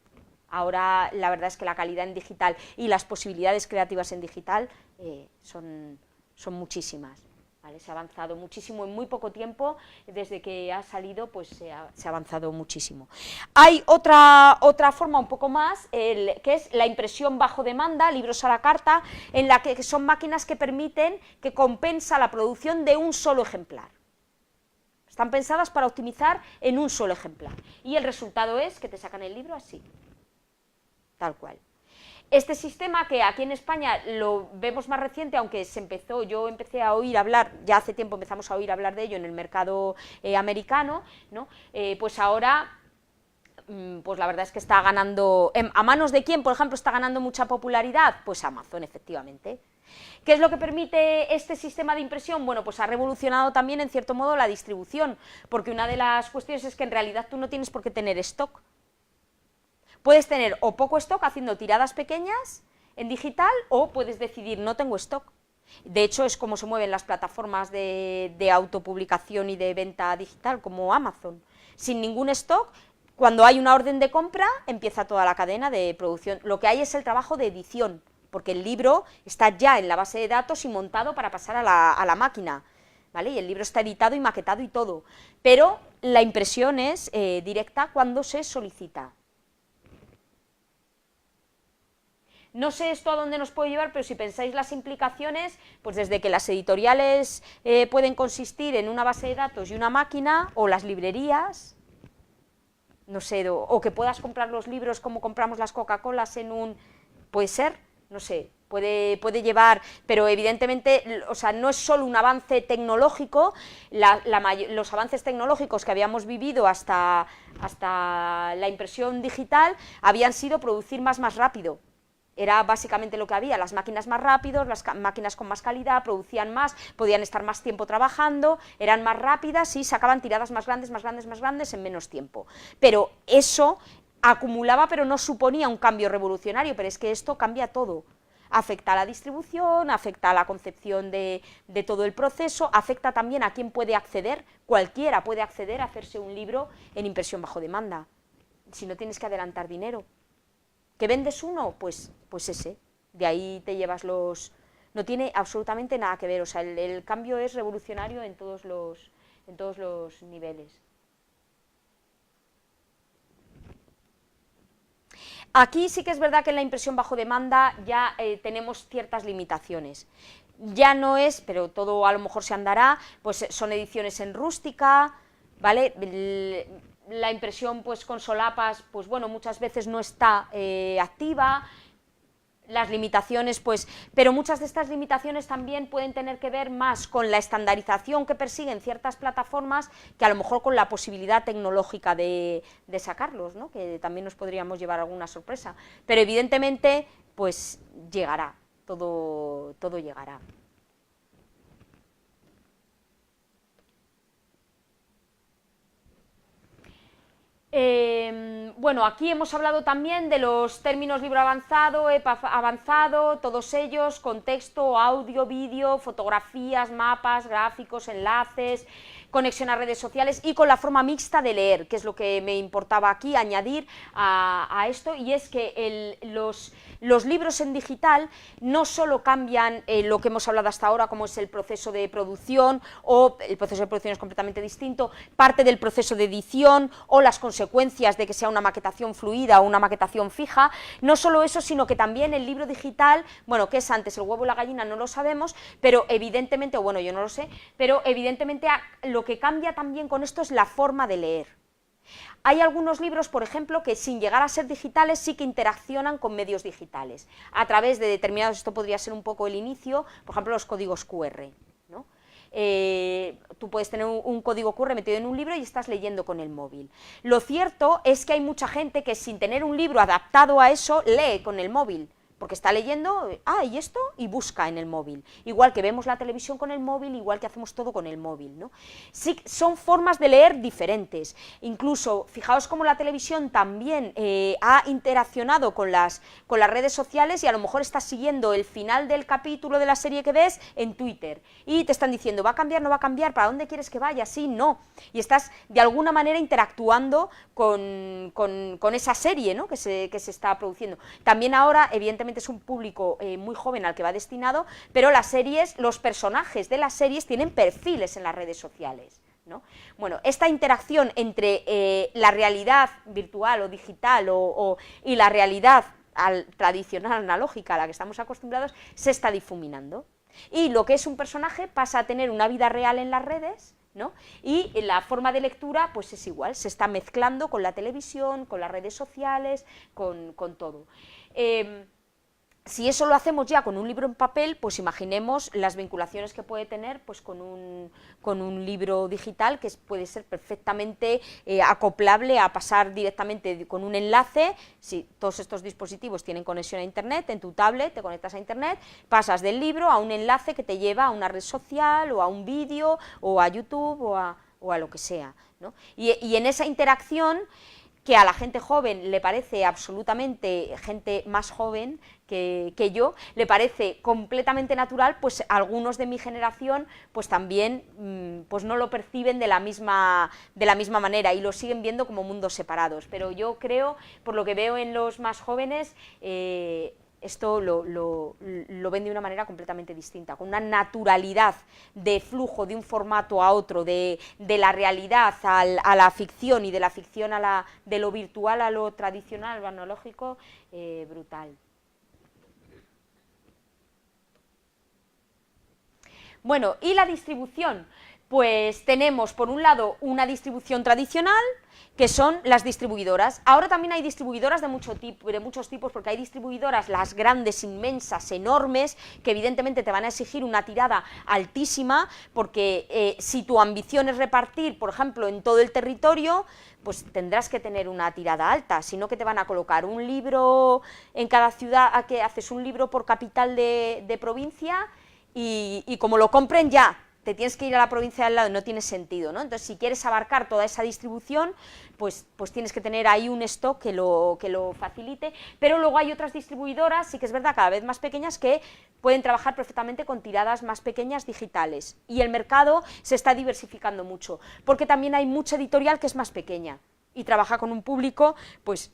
Ahora la verdad es que la calidad en digital y las posibilidades creativas en digital son muchísimas, ¿vale? Se ha avanzado muchísimo en muy poco tiempo, desde que ha salido pues se ha avanzado muchísimo. Hay otra forma un poco más, que es la impresión bajo demanda, libros a la carta, en la que son máquinas que permiten, que compensa la producción de un solo ejemplar. Están pensadas para optimizar en un solo ejemplar, y el resultado es que te sacan el libro así, tal cual. Este sistema, que aquí en España lo vemos más reciente, aunque yo empecé a oír hablar, ya hace tiempo empezamos a oír hablar de ello en el mercado americano, ¿no? Pues ahora, pues la verdad es que está ganando, ¿a manos de quién, por ejemplo, está ganando mucha popularidad? Pues Amazon, efectivamente. ¿Qué es lo que permite este sistema de impresión? Bueno, pues ha revolucionado también, en cierto modo, la distribución, porque una de las cuestiones es que en realidad tú no tienes por qué tener stock. Puedes tener o poco stock haciendo tiradas pequeñas en digital, o puedes decidir no tengo stock. De hecho, es como se mueven las plataformas de autopublicación y de venta digital, como Amazon. Sin ningún stock, cuando hay una orden de compra, empieza toda la cadena de producción. Lo que hay es el trabajo de edición, porque el libro está ya en la base de datos y montado para pasar a la máquina, ¿vale? Y el libro está editado y maquetado y todo. Pero la impresión es directa cuando se solicita. No sé esto a dónde nos puede llevar, pero si pensáis las implicaciones, pues desde que las editoriales pueden consistir en una base de datos y una máquina, o las librerías, no sé, o que puedas comprar los libros como compramos las Coca-Colas en un... puede ser, no sé, puede llevar, pero evidentemente, o sea, no es solo un avance tecnológico, los avances tecnológicos que habíamos vivido hasta la impresión digital habían sido producir más rápido. Era básicamente lo que había, las máquinas más rápidas, las máquinas con más calidad, producían más, podían estar más tiempo trabajando, eran más rápidas y sacaban tiradas más grandes, más grandes, más grandes en menos tiempo. Pero eso acumulaba, pero no suponía un cambio revolucionario, pero es que esto cambia todo. Afecta a la distribución, afecta a la concepción de todo el proceso, afecta también a quién puede acceder, cualquiera puede acceder a hacerse un libro en impresión bajo demanda, si no tienes que adelantar dinero. ¿Que vendes uno? Pues ese, de ahí te llevas los... No tiene absolutamente nada que ver, o sea, el cambio es revolucionario en todos los niveles. Aquí sí que es verdad que en la impresión bajo demanda ya tenemos ciertas limitaciones. Ya no es, pero todo a lo mejor se andará, pues son ediciones en rústica, ¿vale? La impresión pues con solapas, pues bueno, muchas veces no está activa, las limitaciones, pues, pero muchas de estas limitaciones también pueden tener que ver más con la estandarización que persiguen ciertas plataformas que a lo mejor con la posibilidad tecnológica de sacarlos, ¿no? Que también nos podríamos llevar alguna sorpresa, pero evidentemente, pues llegará, todo llegará. Bueno, aquí hemos hablado también de los términos libro avanzado, EPA avanzado, todos ellos, contexto, audio, vídeo, fotografías, mapas, gráficos, enlaces, conexión a redes sociales y con la forma mixta de leer, que es lo que me importaba aquí añadir a esto, y es que los libros en digital no solo cambian lo que hemos hablado hasta ahora, como es el proceso de producción, o el proceso de producción es completamente distinto, parte del proceso de edición o las consecuencias de que sea una maquetación fluida o una maquetación fija, no solo eso, sino que también el libro digital, bueno, ¿qué es antes, el huevo o la gallina? No lo sabemos, pero evidentemente, o bueno, yo no lo sé, pero evidentemente lo que cambia también con esto es la forma de leer. Hay algunos libros, por ejemplo, que sin llegar a ser digitales sí que interaccionan con medios digitales, a través de determinados, esto podría ser un poco el inicio, por ejemplo, los códigos QR, ¿no? Tú puedes tener un código QR metido en un libro y estás leyendo con el móvil. Lo cierto es que hay mucha gente que sin tener un libro adaptado a eso, lee con el móvil, porque está leyendo, ¿y esto? Y busca en el móvil. Igual que vemos la televisión con el móvil, igual que hacemos todo con el móvil, ¿no? Sí, son formas de leer diferentes. Incluso, fijaos cómo la televisión también ha interaccionado con las redes sociales y a lo mejor estás siguiendo el final del capítulo de la serie que ves en Twitter y te están diciendo, ¿va a cambiar, no va a cambiar? ¿Para dónde quieres que vaya? Sí, no. Y estás de alguna manera interactuando con esa serie, ¿no? que se está produciendo. También ahora, evidentemente, es un público muy joven al que va destinado, pero las series, los personajes de las series tienen perfiles en las redes sociales, ¿no? Bueno, esta interacción entre la realidad virtual o digital y la realidad tradicional, analógica, a la que estamos acostumbrados, se está difuminando. Y lo que es un personaje pasa a tener una vida real en las redes, ¿no? Y la forma de lectura pues es igual, se está mezclando con la televisión, con las redes sociales, con todo. Si eso lo hacemos ya con un libro en papel, pues imaginemos las vinculaciones que puede tener pues con un libro digital, que puede ser perfectamente acoplable a pasar directamente con un enlace. Si todos estos dispositivos tienen conexión a internet, en tu tablet te conectas a internet, pasas del libro a un enlace que te lleva a una red social o a un vídeo o a YouTube o a lo que sea, ¿no? Y en esa interacción, que a la gente joven le parece absolutamente, gente más joven que yo, le parece completamente natural, pues algunos de mi generación pues también pues no lo perciben de la misma manera y lo siguen viendo como mundos separados, pero yo creo, por lo que veo en los más jóvenes, esto lo ven de una manera completamente distinta, con una naturalidad de flujo de un formato a otro, de la realidad a la ficción y de la ficción de lo virtual a lo tradicional, lo analógico, brutal. Bueno, y la distribución. Pues tenemos, por un lado, una distribución tradicional, que son las distribuidoras. Ahora también hay distribuidoras de muchos tipos, porque hay distribuidoras, las grandes, inmensas, enormes, que evidentemente te van a exigir una tirada altísima, porque si tu ambición es repartir, por ejemplo, en todo el territorio, pues tendrás que tener una tirada alta, sino que te van a colocar un libro en cada ciudad, a que haces un libro por capital de provincia, y como lo compren ya, te tienes que ir a la provincia de al lado, no tiene sentido, ¿no? Entonces, si quieres abarcar toda esa distribución, pues tienes que tener ahí un stock que lo facilite, pero luego hay otras distribuidoras, sí que es verdad, cada vez más pequeñas, que pueden trabajar perfectamente con tiradas más pequeñas digitales, y el mercado se está diversificando mucho, porque también hay mucha editorial que es más pequeña, y trabaja con un público, pues,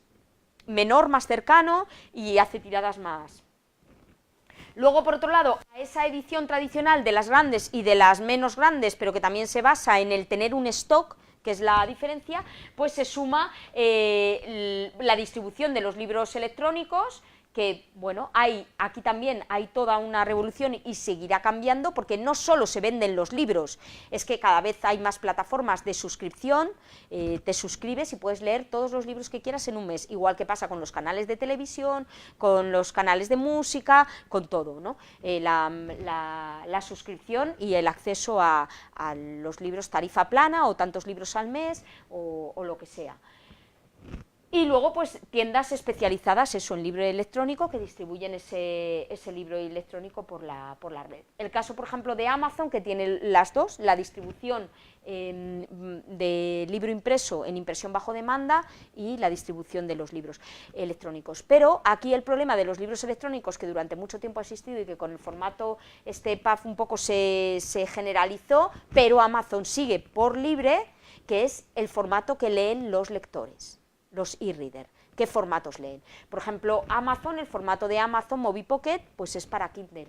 menor, más cercano, y hace tiradas más. Luego, por otro lado, a esa edición tradicional de las grandes y de las menos grandes, pero que también se basa en el tener un stock, que es la diferencia, pues se suma la distribución de los libros electrónicos, que, bueno, aquí también hay toda una revolución y seguirá cambiando, porque no solo se venden los libros, es que cada vez hay más plataformas de suscripción, te suscribes y puedes leer todos los libros que quieras en un mes, igual que pasa con los canales de televisión, con los canales de música, con todo, ¿no? La suscripción y el acceso a los libros tarifa plana, o tantos libros al mes, o lo que sea. Y luego, pues, tiendas especializadas, eso, en libro electrónico, que distribuyen ese libro electrónico por la red. El caso, por ejemplo, de Amazon, que tiene las dos, la distribución de libro impreso en impresión bajo demanda y la distribución de los libros electrónicos. Pero aquí el problema de los libros electrónicos, que durante mucho tiempo ha existido y que con el formato PAF un poco se generalizó, pero Amazon sigue por libre, que es el formato que leen los lectores. Los e-reader, ¿qué formatos leen? Por ejemplo, Amazon, el formato de Amazon Mobi Pocket, pues es para Kindle.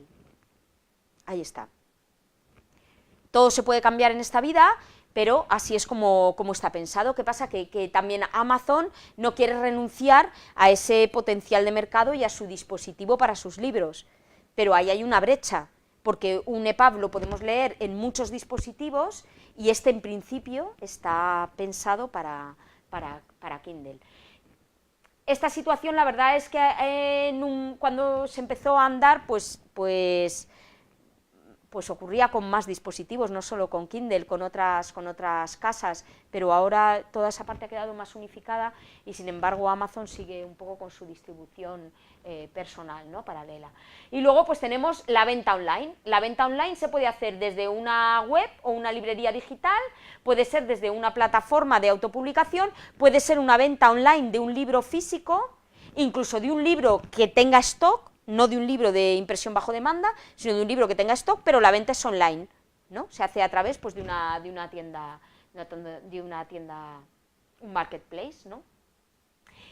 Ahí está. Todo se puede cambiar en esta vida, pero así es como está pensado. ¿Qué pasa? Que también Amazon no quiere renunciar a ese potencial de mercado y a su dispositivo para sus libros, pero ahí hay una brecha, porque un EPUB lo podemos leer en muchos dispositivos, y en principio está pensado para Kindle. Esta situación, la verdad es que cuando se empezó a andar, pues ocurría con más dispositivos, no solo con Kindle, con otras casas, pero ahora toda esa parte ha quedado más unificada, y sin embargo Amazon sigue un poco con su distribución personal, ¿no?, paralela. Y luego pues tenemos la venta online. La venta online se puede hacer desde una web o una librería digital, puede ser desde una plataforma de autopublicación, puede ser una venta online de un libro físico, incluso de un libro que tenga stock, no de un libro de impresión bajo demanda, sino de un libro que tenga stock, pero la venta es online, ¿no? Se hace a través, pues, de una tienda, un marketplace, ¿no?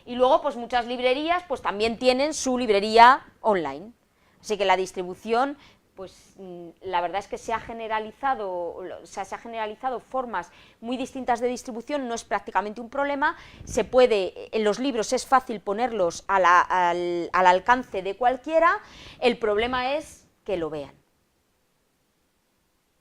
Y luego, pues, muchas librerías, pues, también tienen su librería online. Así que la distribución, pues, la verdad es que se han generalizado formas muy distintas de distribución, no es prácticamente un problema. Se puede, en los libros es fácil ponerlos al alcance de cualquiera, el problema es que lo vean.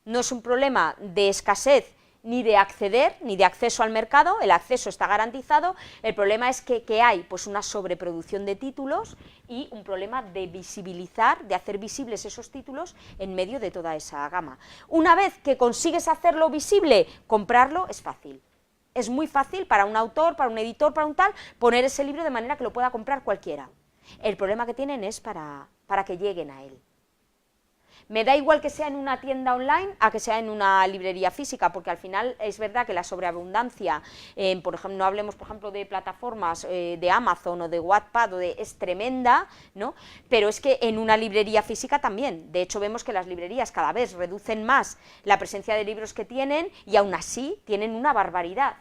No es un problema de escasez ni de acceder, ni de acceso al mercado, el acceso está garantizado, el problema es que hay, pues, una sobreproducción de títulos y un problema de visibilizar, de hacer visibles esos títulos en medio de toda esa gama. Una vez que consigues hacerlo visible, comprarlo es fácil. Es muy fácil para un autor, para un editor, para un tal, poner ese libro de manera que lo pueda comprar cualquiera. El problema que tienen es para que lleguen a él. Me da igual que sea en una tienda online a que sea en una librería física, porque al final es verdad que la sobreabundancia, por ejemplo, no hablemos, por ejemplo, de plataformas de Amazon o de Wattpad, es tremenda, ¿no? Pero es que en una librería física también. De hecho, vemos que las librerías cada vez reducen más la presencia de libros que tienen, y aún así tienen una barbaridad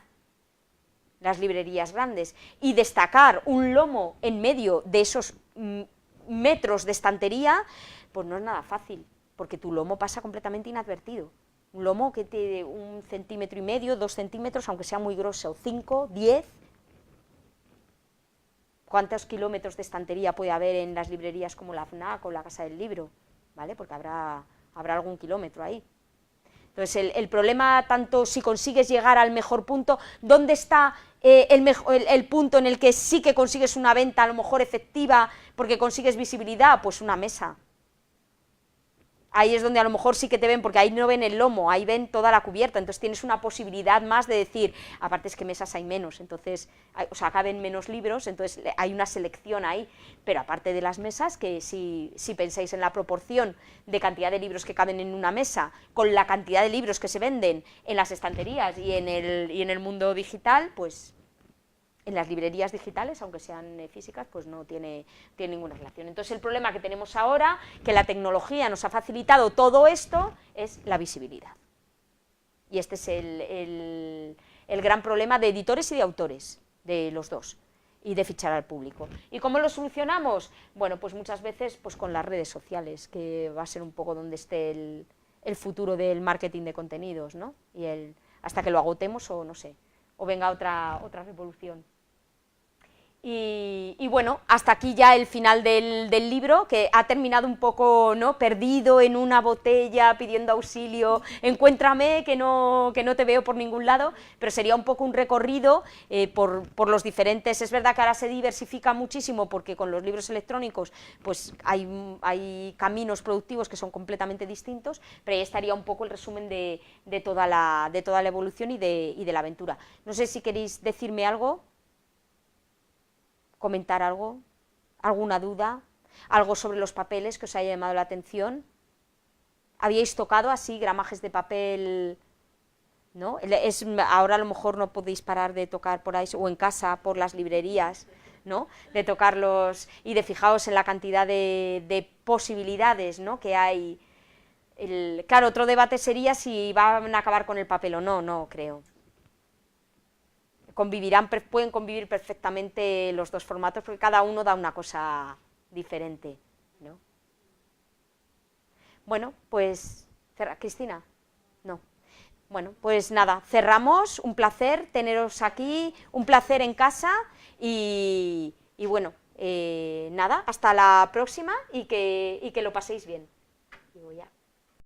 las librerías grandes. Y destacar un lomo en medio de esos metros de estantería, pues no es nada fácil, porque tu lomo pasa completamente inadvertido. Un lomo que tiene 1,5 centímetros, 2 centímetros, aunque sea muy grueso, 5, 10. ¿Cuántos kilómetros de estantería puede haber en las librerías como la FNAC o la Casa del Libro? ¿Vale? Porque habrá algún kilómetro ahí. Entonces, el problema, tanto si consigues llegar al mejor punto, ¿dónde está el punto en el que sí que consigues una venta a lo mejor efectiva porque consigues visibilidad? Pues una mesa. Ahí es donde a lo mejor sí que te ven, porque ahí no ven el lomo, ahí ven toda la cubierta, entonces tienes una posibilidad más de decir, aparte es que mesas hay menos, entonces, o sea, caben menos libros, entonces hay una selección ahí, pero aparte de las mesas, que si pensáis en la proporción de cantidad de libros que caben en una mesa, con la cantidad de libros que se venden en las estanterías y en el mundo digital, pues en las librerías digitales, aunque sean físicas, pues no tiene ninguna relación. Entonces el problema que tenemos ahora, que la tecnología nos ha facilitado todo esto, es la visibilidad. Y este es el gran problema de editores y de autores, de los dos, y de fichar al público. ¿Y cómo lo solucionamos? Bueno, pues muchas veces pues con las redes sociales, que va a ser un poco donde esté el futuro del marketing de contenidos, ¿no? Y hasta que lo agotemos o no sé, o venga otra revolución. Y bueno, hasta aquí ya el final del libro, que ha terminado un poco, ¿no?, perdido en una botella, pidiendo auxilio, encuéntrame, que no te veo por ningún lado, pero sería un poco un recorrido por los diferentes. Es verdad que ahora se diversifica muchísimo, porque con los libros electrónicos pues hay caminos productivos que son completamente distintos, pero ahí estaría un poco el resumen de toda la evolución y de la aventura. No sé si queréis decirme algo, comentar algo, alguna duda, algo sobre los papeles que os haya llamado la atención. ¿Habíais tocado así gramajes de papel? ¿No? Ahora a lo mejor no podéis parar de tocar por ahí, o en casa, por las librerías, ¿no?, de tocarlos y de fijaos en la cantidad de posibilidades, ¿no?, que hay. Claro, otro debate sería si van a acabar con el papel o no, no creo. Pueden convivir perfectamente los dos formatos, porque cada uno da una cosa diferente, ¿no? Bueno, pues, Cristina, no. Bueno, pues nada, cerramos, un placer teneros aquí, un placer en casa, y bueno, nada, hasta la próxima, y que lo paséis bien. Digo ya.